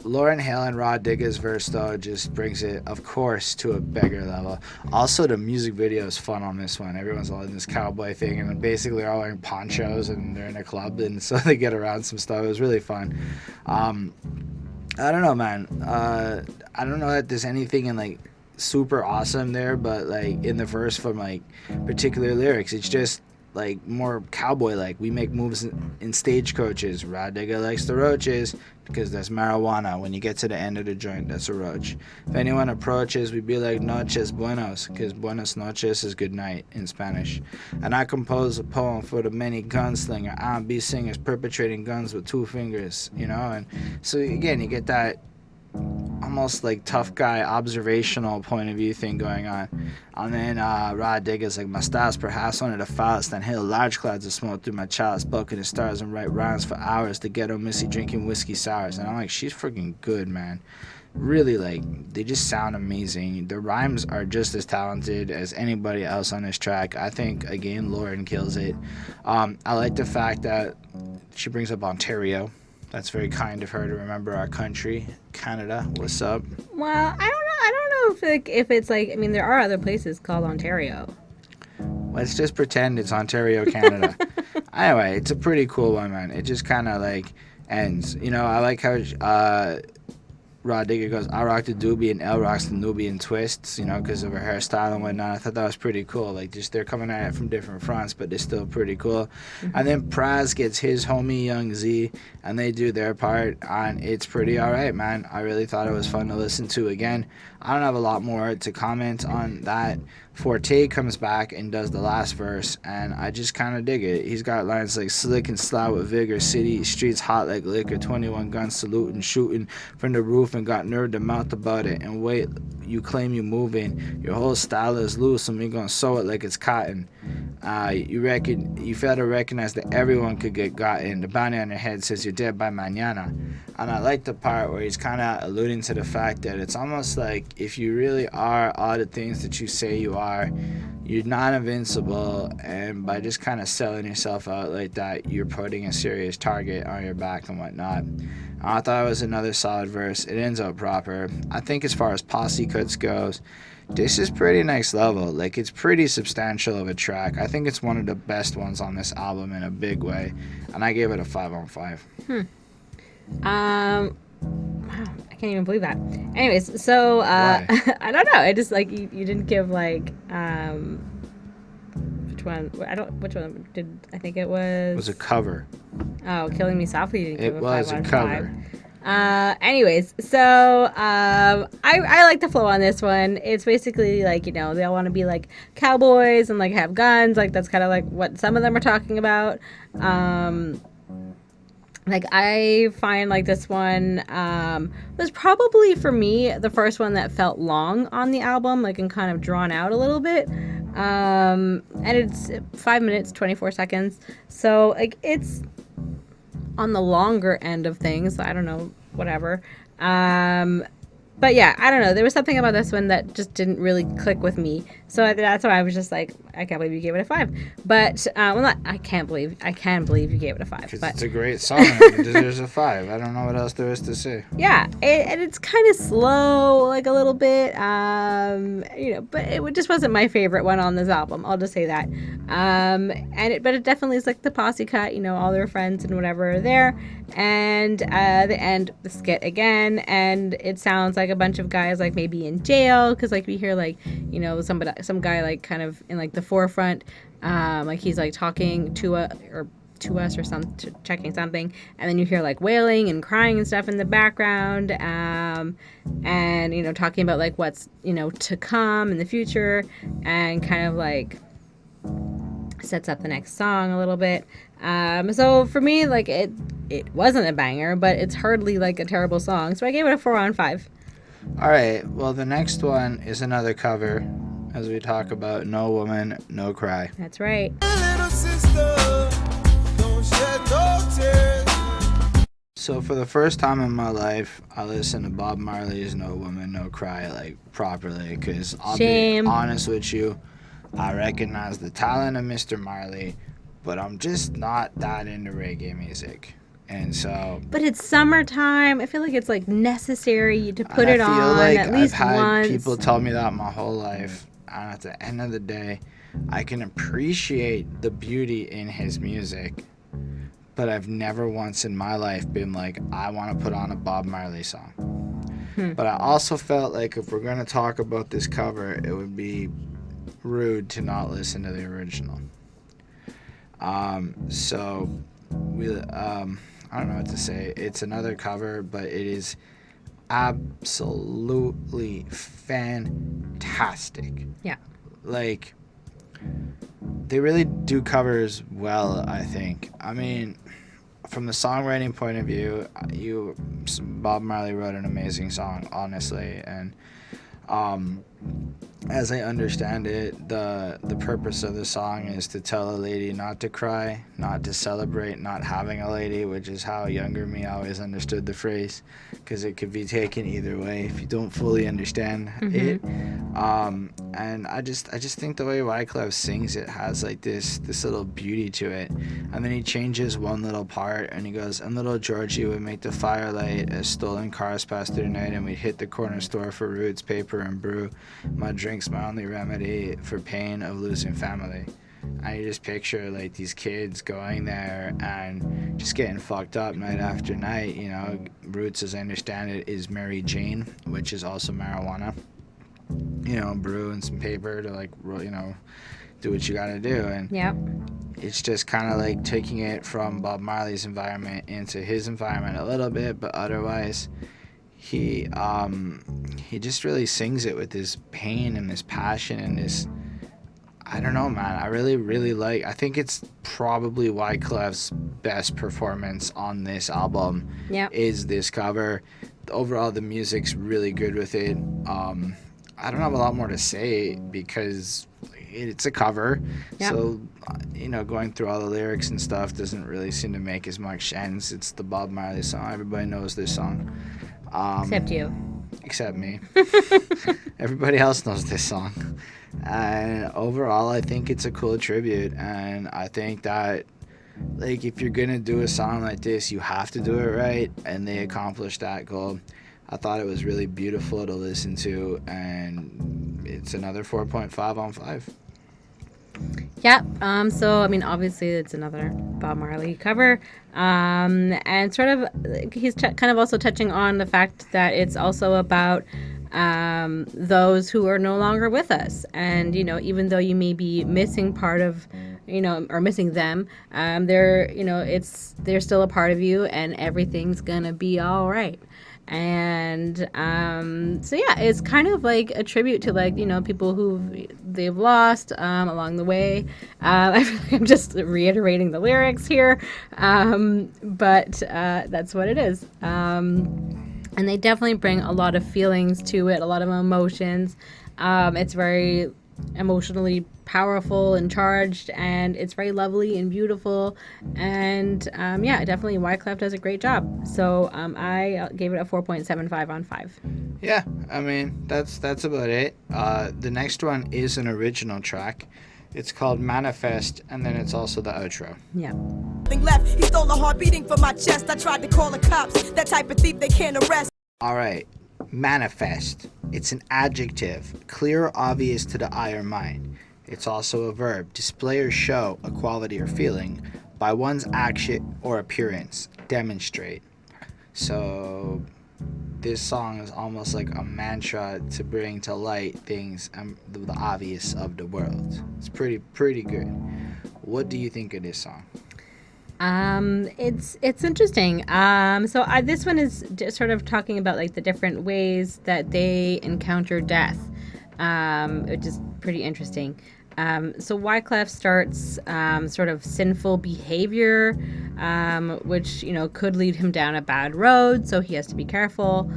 Lauryn Hill and Raw Digga's verse, though, just brings it, of course, to a bigger level. Also, the music video is fun on this one. Everyone's all in this cowboy thing, and basically they're all wearing ponchos, and they're in a club, and so they get around some stuff. It was really fun. I don't know, man. I don't know that there's anything in, like, super awesome there, but, like, in the verse from, like, particular lyrics, it's just like more cowboy like. We make moves in stagecoaches. Rod Digger likes the roaches because there's marijuana. When you get to the end of the joint, that's a roach. If anyone approaches, we be like noches buenos, because buenos noches is good night in Spanish. And I compose a poem for the many gunslinger R&B singers perpetrating guns with 2 fingers, you know. And so again, you get that almost like tough guy observational point of view thing going on. And then Rod Digger's like, my style's perhaps one of the foulest, and hail large clouds of smoke through my chalice, bulking the stars and write rhymes for hours, the ghetto missy drinking whiskey sours. And I'm like, she's freaking good, man. Really, like, they just sound amazing. The rhymes are just as talented as anybody else on this track. I think, again, Lauren kills it. I like the fact that she brings up Ontario. That's very kind of her to remember our country, Canada. What's up? Well, I don't know if it's like, I mean, there are other places called Ontario. Let's just pretend it's Ontario, Canada. Anyway, it's a pretty cool one, man. It just kind of like ends. You know, I like how Rod Digger goes, I rock the doobie and Elle rocks the Nubian twists, you know, because of her hairstyle and whatnot. I thought that was pretty cool. Like, just they're coming at it from different fronts, but they're still pretty cool. Mm-hmm. And then Praz gets his homie Young Z, and they do their part, and it's pretty all right, man. I really thought it was fun to listen to. Again, I don't have a lot more to comment on that. Forté comes back and does the last verse, and I just kind of dig it. He's got lines like slick and sly with vigor, city streets hot like liquor, 21 guns saluting, shooting from the roof, and got nerve to mouth about it. And wait, you claim you moving, your whole style is loose, and we gonna sew it like it's cotton. You fail to recognize that everyone could get gotten. The bounty on your head says you're dead by mañana. And I like the part where he's kind of alluding to the fact that it's almost like if you really are all the things that you say you are, you're not invincible, and by just kind of selling yourself out like that, you're putting a serious target on your back and whatnot. I thought it was another solid verse. It ends up proper. I think as far as posse cuts goes, this is pretty next level. Like, it's pretty substantial of a track. I think it's one of the best ones on this album in a big way, and I gave it a 5 on 5. Wow, I can't even believe that. Anyways, so I don't know. I just like you didn't give like which one? Which one did I think it was? It was a cover. Oh, Killing Me Softly. You didn't give it was a cover. 5. Anyways, so I like the flow on this one. It's basically like, you know, they all want to be like cowboys and like have guns. Like that's kind of like what some of them are talking about. Like I find like this one was probably for me the first one that felt long on the album, like and kind of drawn out a little bit. And it's 5 minutes 24 seconds, so like it's on the longer end of things. I don't know, whatever. But yeah, I don't know. There was something about this one that just didn't really click with me. So that's why I was just like, I can't believe you gave it a 5. But, well, not, I can believe you gave it a 5. Because but it's a great song. It deserves a 5. I don't know what else there is to say. Yeah, and it's kind of slow, like a little bit, you know, but it just wasn't my favorite one on this album. I'll just say that. But it definitely is like the posse cut, you know, all their friends and whatever are there. And the end, the skit again, and it sounds like a bunch of guys like maybe in jail, because like we hear like, you know, some guy like kind of in like the forefront, like he's like talking to us or checking something, and then you hear like wailing and crying and stuff in the background, and you know, talking about like what's, you know, to come in the future, and kind of like sets up the next song a little bit. So for me, like it wasn't a banger, but it's hardly like a terrible song, so I gave it a 4 on 5. All right, well, the next one is another cover, as we talk about No Woman, No Cry. That's right. Little sister, don't shed no tears. So for the first time in my life, I listened to Bob Marley's No Woman, No Cry, like, properly, because I'll be honest with you, I recognize the talent of Mr. Marley, but I'm just not that into reggae music. And so, but it's summertime. I feel like it's like necessary to put it on like at least I've had once. People tell me that my whole life, and at the end of the day, I can appreciate the beauty in his music, but I've never once in my life been like, I want to put on a Bob Marley song. But I also felt like if we're going to talk about this cover, it would be rude to not listen to the original. So we I don't know what to say. It's another cover, but it is absolutely fantastic. Yeah. Like, they really do covers well, I think. I mean, from the songwriting point of view, Bob Marley wrote an amazing song, honestly, and as I understand it, the purpose of the song is to tell a lady not to cry, not to celebrate not having a lady, which is how younger me always understood the phrase, because it could be taken either way if you don't fully understand it. And I just think the way Wyclef sings it has like this little beauty to it. And then he changes one little part and he goes, and little Georgie would make the firelight as stolen cars passed through the night, and we'd hit the corner store for roots, paper, and brew. My drink's my only remedy for pain of losing family. And you just picture like these kids going there and just getting fucked up night after night. You know, roots, as I understand it, is Mary Jane, which is also marijuana. You know, brew and some paper to like, you know, do what you gotta do. And Yep. it's just kind of like taking it from Bob Marley's environment into his environment a little bit, but otherwise he just really sings it with this pain and this passion and this, I don't know, man. I really like, I think it's probably Wyclef's best performance on this album. Yep. Is this cover. Overall, the music's really good with it. I don't have a lot more to say because it's a cover. Yep. So, you know, going through all the lyrics and stuff doesn't really seem to make as much sense. It's the Bob Marley song. Everybody knows this song. Except you. Except me. Everybody else knows this song. And overall, I think it's a cool tribute. And I think that, like, if you're going to do a song like this, you have to do it right. And they accomplished that goal. I thought it was really beautiful to listen to. And it's another 4.5 on 5. Yeah. So, I mean, obviously, it's another Bob Marley cover. And sort of, he's kind of also touching on the fact that it's also about those who are no longer with us. And, you know, even though you may be missing part of, you know, or missing them, they're, you know, they're still a part of you, and everything's gonna be all right. And so yeah, it's kind of like a tribute to, like, you know, people who they've lost along the way. I feel like I'm just reiterating the lyrics here, but that's what it is. And they definitely bring a lot of feelings to it, a lot of emotions. It's very emotionally powerful and charged, and it's very lovely and beautiful. And yeah, definitely Wyclef does a great job. So I gave it a 4.75 on 5. Yeah, I mean, that's about it. The next one is an original track. It's called Manifest, and then it's also the outro. Yeah. Nothing left. He stole the heart beating from my chest. I tried to call the cops. That type of thief they can't arrest. All right, manifest. It's an adjective, clear or obvious to the eye or mind. It's also a verb, display or show a quality or feeling by one's action or appearance, demonstrate. So this song is almost like a mantra to bring to light things, the obvious of the world. It's pretty good. What do you think of this song? It's interesting. So this one is just sort of talking about like the different ways that they encounter death, which is pretty interesting. So Wyclef starts sort of sinful behavior, which, you know, could lead him down a bad road. So he has to be careful.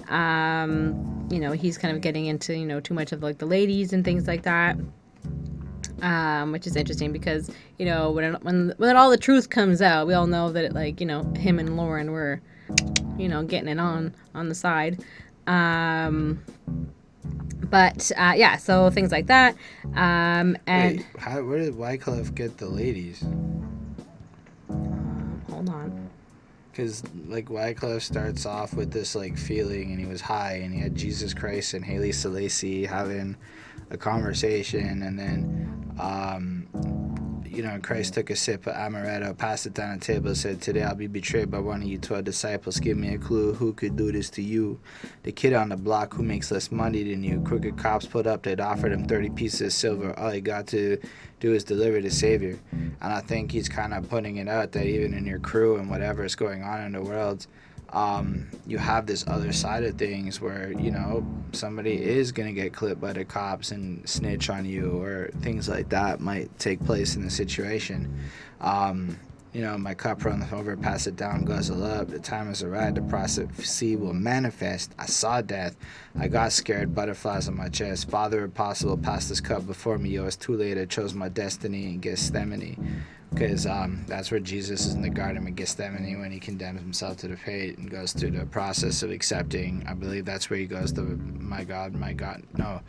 You know, he's kind of getting into, you know, too much of like the ladies and things like that. Which is interesting because, you know, when all the truth comes out, we all know that, like, you know, him and Lauren were, you know, getting it on the side. But yeah, so things like that. And wait, where did Wyclef get the ladies? Hold on. Because, like, Wyclef starts off with this, like, feeling, and he was high, and he had Jesus Christ and Haile Selassie having a conversation, and then Christ took a sip of amaretto, passed it down the table, said, "Today I'll be betrayed by one of you 12 disciples. Give me a clue. Who could do this to you? The kid on the block who makes less money than you. Crooked cops put up. They'd offered him 30 pieces of silver. All he got to do is deliver the Savior." And I think he's kind of putting it out that even in your crew and whatever is going on in the world, you have this other side of things where, somebody is going to get clipped by the cops and snitch on you, or things like that might take place in the situation. My cup runs over, pass it down, guzzle up. The time has arrived, the prophecy will manifest. I saw death. I got scared, butterflies on my chest. Father, if possible, pass this cup before me. Yo, it's too late. I chose my destiny in Gethsemane. Because that's where Jesus is in the Garden of Gethsemane when he condemns himself to the fate and goes through the process of accepting. I believe that's where he goes to, my God, no.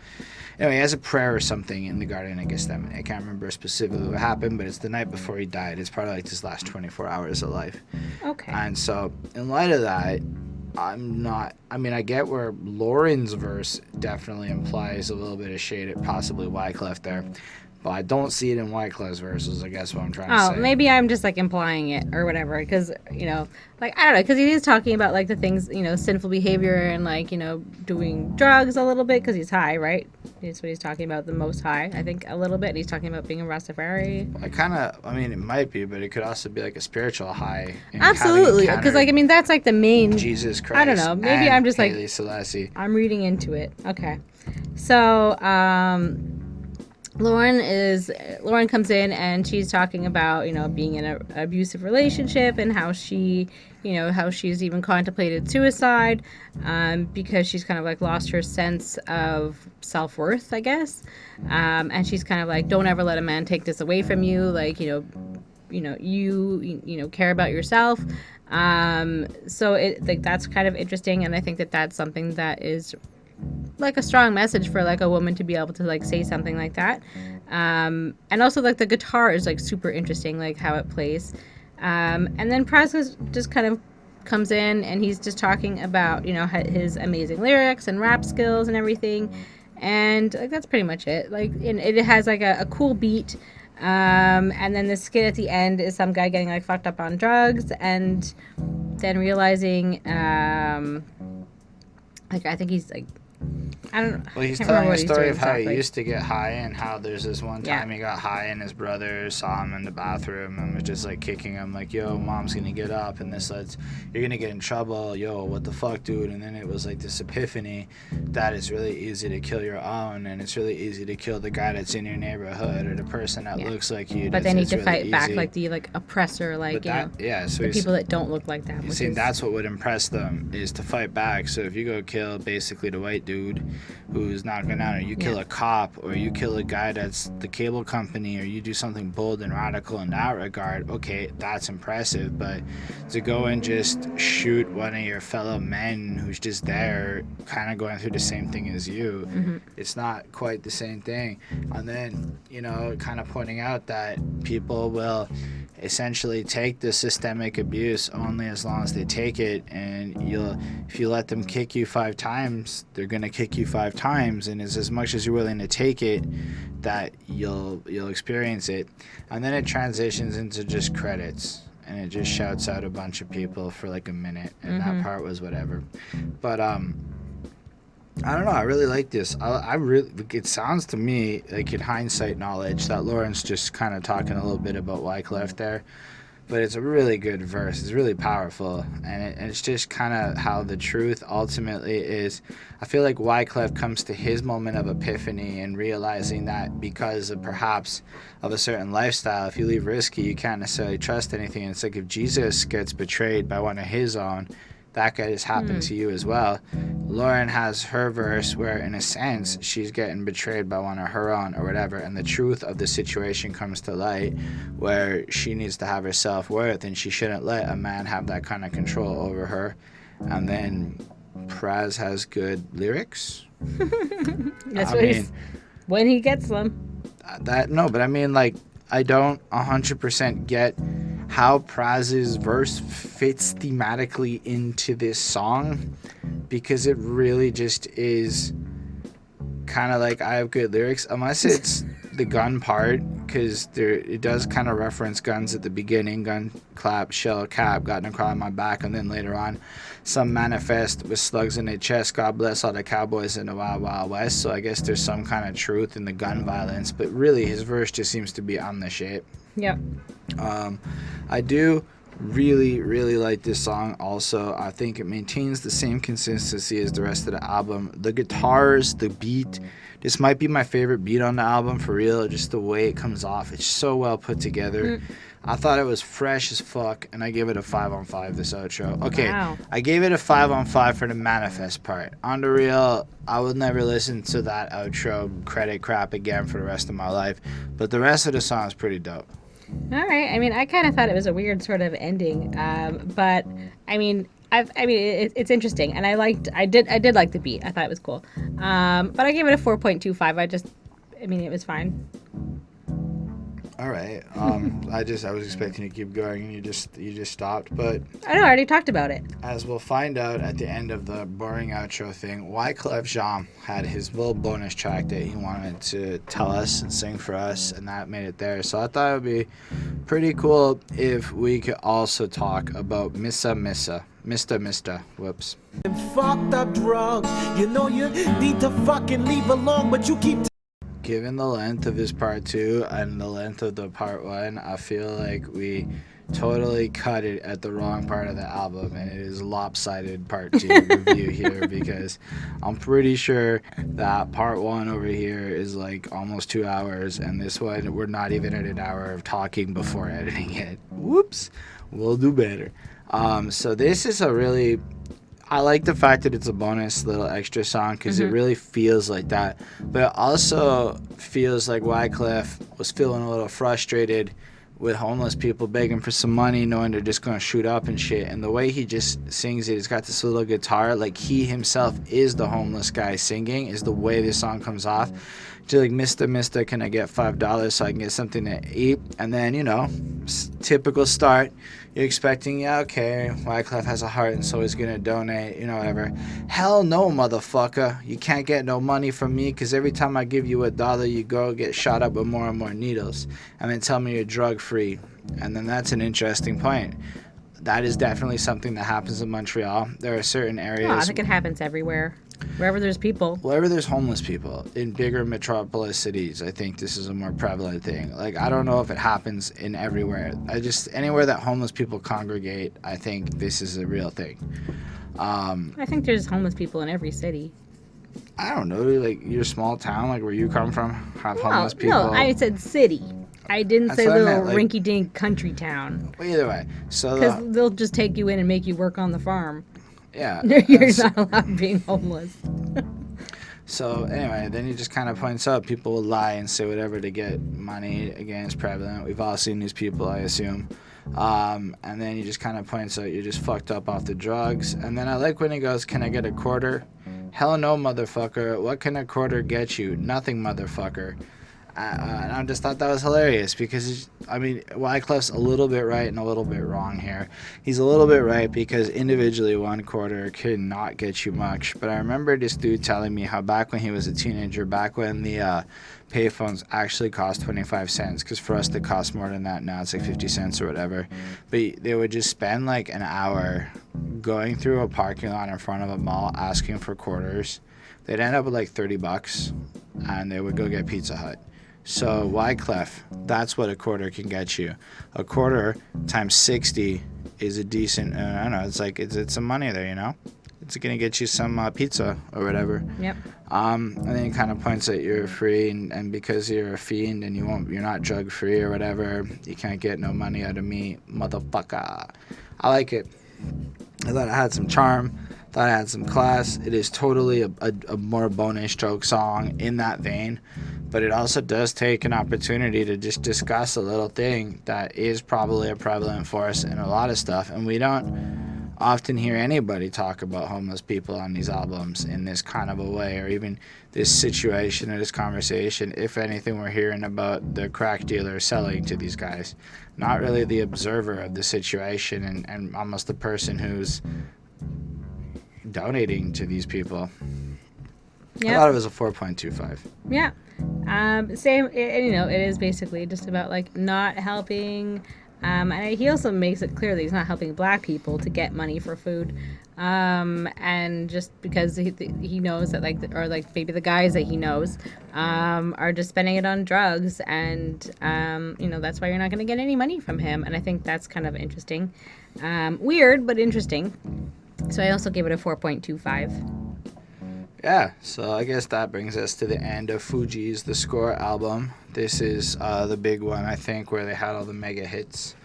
Anyway, he has a prayer or something in the Garden of Gethsemane. I can't remember specifically what happened, but it's the night before he died. It's probably like his last 24 hours of life. Okay. And so, in light of that, I get where Lauren's verse definitely implies a little bit of shade at possibly Wyclef there. But I don't see it in Wyclef's verses, I guess what I'm trying to say. Oh, maybe I'm just, implying it or whatever. Because, I don't know. Because he is talking about, the things, sinful behavior and, doing drugs a little bit because he's high, right? That's what he's talking about, the most high, I think, a little bit. And he's talking about being a Rastafari. It might be, but it could also be, a spiritual high. Absolutely. Because, that's, the main... Jesus Christ. I don't know. Maybe I'm just, Haile Selassie. I'm reading into it. Okay. So, Lauren comes in and she's talking about, being in an abusive relationship and how she's even contemplated suicide, because she's kind of lost her sense of self-worth, I guess. And she's kind of don't ever let a man take this away from you. You care about yourself. So it, that's kind of interesting. And I think that that's something that is a strong message for a woman to be able to say something like that. And also the guitar is super interesting, how it plays. And then Praz just kind of comes in and he's just talking about his amazing lyrics and rap skills and everything, and that's pretty much it. And it has a cool beat. And then the skit at the end is some guy getting fucked up on drugs and then realizing I think he's I don't know. Well, he's telling a story of how he used to get high and how there's this one time he got high and his brother saw him in the bathroom and was just kicking him yo, mom's gonna get up and you're gonna get in trouble, yo, what the fuck, dude. And then it was this epiphany that it's really easy to kill your own, and it's really easy to kill the guy that's in your neighborhood or the person that looks like you. But they need to fight back the oppressor, so the people that don't look like that. He's saying that's what would impress them, is to fight back. So if you go kill basically the white dude who's knocking out, or you kill a cop, or you kill a guy that's the cable company, or you do something bold and radical in that regard, okay, that's impressive. But to go and just shoot one of your fellow men who's just there kind of going through the same thing as you, it's not quite the same thing. And then kind of pointing out that people will essentially take the systemic abuse only as long as they take it, and if you let them kick you 5 times, they're gonna kick you 5 times, and it's as much as you're willing to take it that you'll experience it. And then it transitions into just credits, and it just shouts out a bunch of people for a minute, and that part was whatever. But I don't know. I really like this. It sounds to me in hindsight knowledge that Lauren's just kind of talking a little bit about Wyclef there, but it's a really good verse. It's really powerful, and it's just kind of how the truth ultimately is. I feel like Wyclef comes to his moment of epiphany and realizing that because of perhaps of a certain lifestyle, if you leave risky, you can't necessarily trust anything. And it's if Jesus gets betrayed by one of his own, that could has happened to you as well. Lauren has her verse where, in a sense, she's getting betrayed by one of her own or whatever, and the truth of the situation comes to light where she needs to have her self-worth and she shouldn't let a man have that kind of control over her. And then Praz has good lyrics. That's when he gets them. I don't 100% get how Praz's verse fits thematically into this song, because it really just is kind of I have good lyrics, unless it's the gun part, because it does kind of reference guns at the beginning, gun clap, shell cap, got in a crawl on my back, and then later on, some manifest with slugs in their chest, God bless all the cowboys in the Wild Wild West. So I guess there's some kind of truth in the gun violence, but really his verse just seems to be on the shit. Yep. I do really like this song also. I think it maintains the same consistency as the rest of the album. The guitars, the beat, this might be my favorite beat on the album for real. Just the way it comes off, it's so well put together. I thought it was fresh as fuck, and I gave it a 5 on 5 this outro. Okay, Wow. I gave it a 5 on 5 for the manifest part. On the real, I would never listen to that outro credit crap again for the rest of my life, but the rest of the song is pretty dope. All right. I mean, I kind of thought it was a weird sort of ending, but I mean, it's interesting, and I did like the beat. I thought it was cool, but I gave it a 4.25. I mean, it was fine. All right. I was expecting to keep going, and you just stopped. But I know, I already talked about it. as we'll find out at the end of the boring outro thing, Wyclef Jean had his little bonus track that he wanted to tell us and sing for us, and that made it there. So I thought it would be pretty cool if we could also talk about Mista Mista. Whoops. And fucked up drug. You know you need to fucking leave alone, but you keep. Given the length of his part 2 and the length of the part 1, I feel like we totally cut it at the wrong part of the album, and it is lopsided part 2 review here, because I'm pretty sure that part 1 over here is like almost 2 hours, and this one we're not even at an hour of talking before editing it. Whoops, we'll do better. So this is I like the fact that it's a bonus little extra song, because it really feels like that. But it also feels like Wyclef was feeling a little frustrated with homeless people begging for some money, knowing they're just going to shoot up and shit. And the way he just sings it, he's got this little guitar, like he himself is the homeless guy singing, is the way this song comes off. Just like, Mista Mista, can I get $5 so I can get something to eat? And then, typical start. You're expecting, yeah, okay, Wyclef has a heart and so he's going to donate, whatever. Hell no, motherfucker. You can't get no money from me, because every time I give you $1, you go get shot up with more and more needles. And then tell me you're drug-free. And then that's an interesting point. That is definitely something that happens in Montreal. There are certain areas. Oh, I think it happens everywhere. Wherever there's people. Wherever there's homeless people in bigger metropolis cities, I think this is a more prevalent thing. Like, I don't know if it happens in everywhere. Anywhere that homeless people congregate, I think this is a real thing. I think there's homeless people in every city. I don't know, like your small town, like where you come from, have homeless people. No, I said city. I didn't That's say what I little meant, like- rinky-dink country town. Well, either way, so Because they'll just take you in and make you work on the farm. yeah. You're not allowed being homeless. So anyway, then he just kind of points out people will lie and say whatever to get money. Again, it's prevalent. We've all seen these people, I assume. And then he just kind of points out you're just fucked up off the drugs. And then I like when he goes, can I get a quarter? Hell no, motherfucker. What can a quarter get you? Nothing, motherfucker. And I just thought that was hilarious, because, Wyclef's a little bit right and a little bit wrong here. He's a little bit right because individually one quarter could not get you much. But I remember this dude telling me how back when he was a teenager, back when the payphones actually cost 25 cents, because for us they cost more than that now. It's like 50 cents or whatever. But they would just spend like an hour going through a parking lot in front of a mall asking for quarters. They'd end up with like $30, and they would go get Pizza Hut. So Wyclef, that's what a quarter can get you. A quarter times 60 is a decent, I don't know, it's like, it's some money there, It's going to get you some pizza or whatever. Yep. And then he kind of points out you're free, and because you're a fiend and you're not drug free or whatever, you can't get no money out of me, motherfucker. I like it. I thought it had some charm. Thought it had some class. It is totally a more bonus stroke song in that vein, but it also does take an opportunity to just discuss a little thing that is probably a prevalent force in a lot of stuff, and we don't often hear anybody talk about homeless people on these albums in this kind of a way, or even this situation or this conversation. If anything, we're hearing about the crack dealer selling to these guys, not really the observer of the situation and almost the person who's donating to these people. Yeah. I thought it was a 4.25. Yeah. Same. It is basically just about like not helping. And he also makes it clear that he's not helping black people to get money for food. And just because he knows that maybe the guys that he knows are just spending it on drugs, and that's why you're not going to get any money from him. And I think that's kind of interesting, weird but interesting. So I also gave it a 4.25. Yeah, so I guess that brings us to the end of Fugees, the Score album. This is the big one, I think, where they had all the mega hits.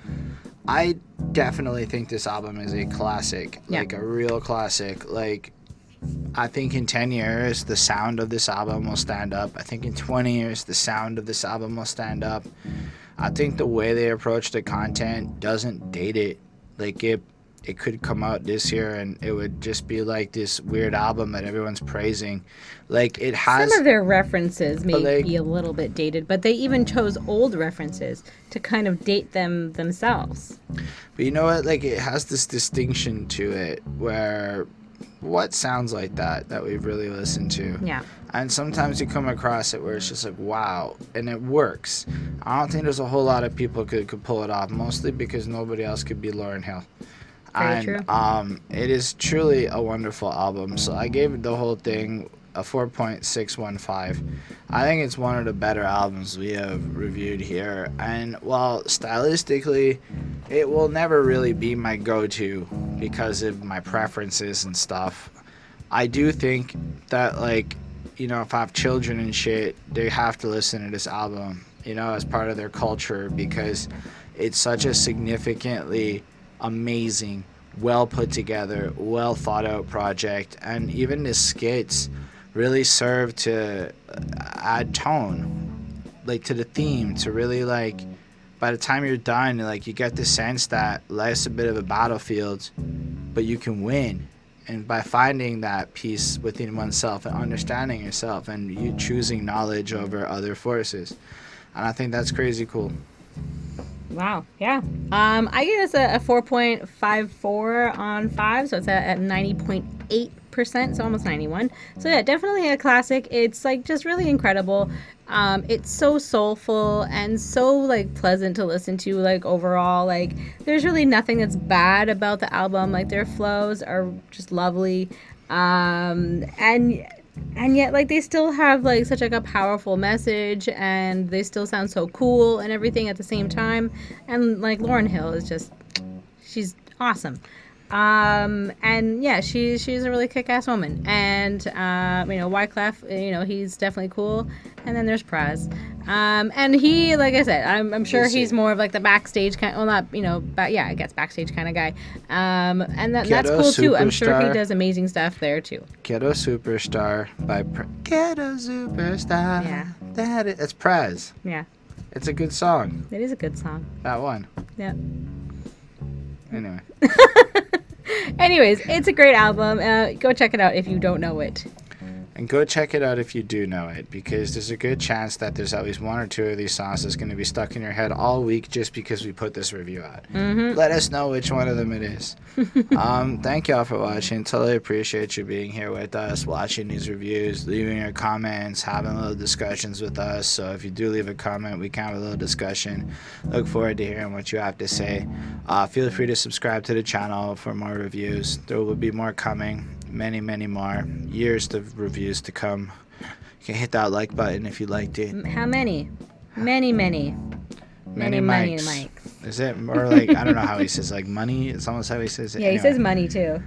I definitely think this album is a classic, like a real classic. Like, I think in 10 years, the sound of this album will stand up. I think in 20 years, the sound of this album will stand up. I think the way they approach the content doesn't date it. Like, it could come out this year and it would just be like this weird album that everyone's praising. Like, it has... Some of their references may be a little bit dated, but they even chose old references to kind of date them themselves. But you know what? Like, it has this distinction to it where what sounds like that we've really listened to. Yeah. And sometimes you come across it where it's just like, wow, and it works. I don't think there's a whole lot of people could pull it off, mostly because nobody else could be Lauryn Hill. Very true. It is truly a wonderful album. So I gave the whole thing a 4.615. I think it's one of the better albums we have reviewed here. And while stylistically, it will never really be my go-to because of my preferences and stuff, I do think that, like, if I have children and shit, they have to listen to this album, as part of their culture, because it's such a significantly amazing, well put together, well thought out project. And even the skits really serve to add tone, like, to the theme, to really, like, by the time you're done, like, you get the sense that life's a bit of a battlefield, but you can win. And by finding that peace within oneself and understanding yourself, and you choosing knowledge over other forces. And I think that's crazy cool. Wow, yeah. I give this a 4.54 on 5, so it's at 90.8%, so almost 91. So yeah, definitely a classic. It's like just really incredible. It's so soulful and so like pleasant to listen to, like overall. Like, there's really nothing that's bad about the album. Like, their flows are just lovely. And yet, like, they still have, like, such, like, a powerful message, and they still sound so cool and everything at the same time. And, like, Lauryn Hill is just, she's awesome. And, yeah, she's a really kick-ass woman. And, Wyclef, he's definitely cool. And then there's Praz. And he, like I said, I'm sure he's more of, like, the backstage kind, well, not, I guess backstage kind of guy. And that's cool, too. I'm sure he does amazing stuff there, too. Ghetto Superstar by Ghetto Superstar. Yeah. It's Praz. Yeah. It's a good song. It is a good song. That one. Yeah. Anyway. Anyways, it's a great album. Go check it out if you don't know it. And go check it out if you do know it, because there's a good chance that there's at least one or two of these songs that's going to be stuck in your head all week just because we put this review out. Mm-hmm. Let us know which one of them it is. Thank y'all for watching. Totally appreciate you being here with us, watching these reviews, leaving your comments, having little discussions with us. So if you do leave a comment, we can have a little discussion. Look forward to hearing what you have to say. Feel free to subscribe to the channel for more reviews. There will be more coming. Many, many more years of reviews to come. You can hit that like button if you liked it. How many? Many mics. Is it more like, I don't know how he says, like money? It's almost how he says it. Yeah, anyway. He says money too.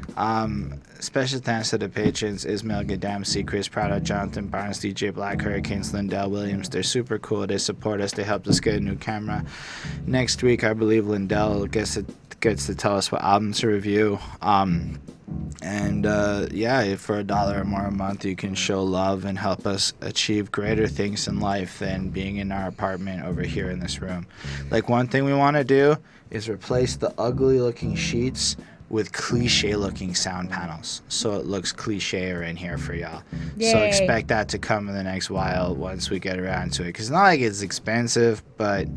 Special thanks to the patrons: Ismail Gadamsi, Chris Prado, Jonathan Barnes, DJ Black, Hurricanes, Lindell Williams. They're super cool. They support us. They helped us get a new camera. Next week, I believe Lindell gets to tell us what albums to review. If for $1 or more a month you can show love and help us achieve greater things in life than being in our apartment over here in this room. Like, one thing we want to do is replace the ugly looking sheets with cliche looking sound panels, so it looks clichéer in here for y'all. Yay. So expect that to come in the next while once we get around to it, because it's not like it's expensive, but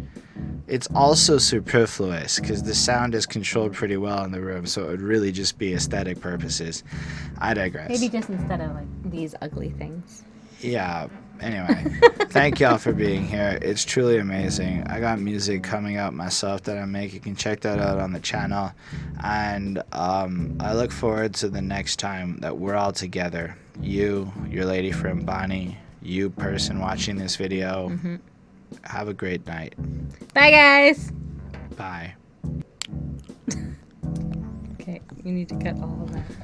it's also superfluous because the sound is controlled pretty well in the room, so it would really just be aesthetic purposes. I digress. Maybe just instead of like these ugly things. Yeah. Anyway, thank y'all for being here. It's truly amazing. I got music coming out myself that I make. You can check that out on the channel. And I look forward to the next time that we're all together. You, your lady friend Bonnie, you person watching this video. Mm-hmm. Have a great night. Bye, guys. Bye. Okay, you need to cut all of that.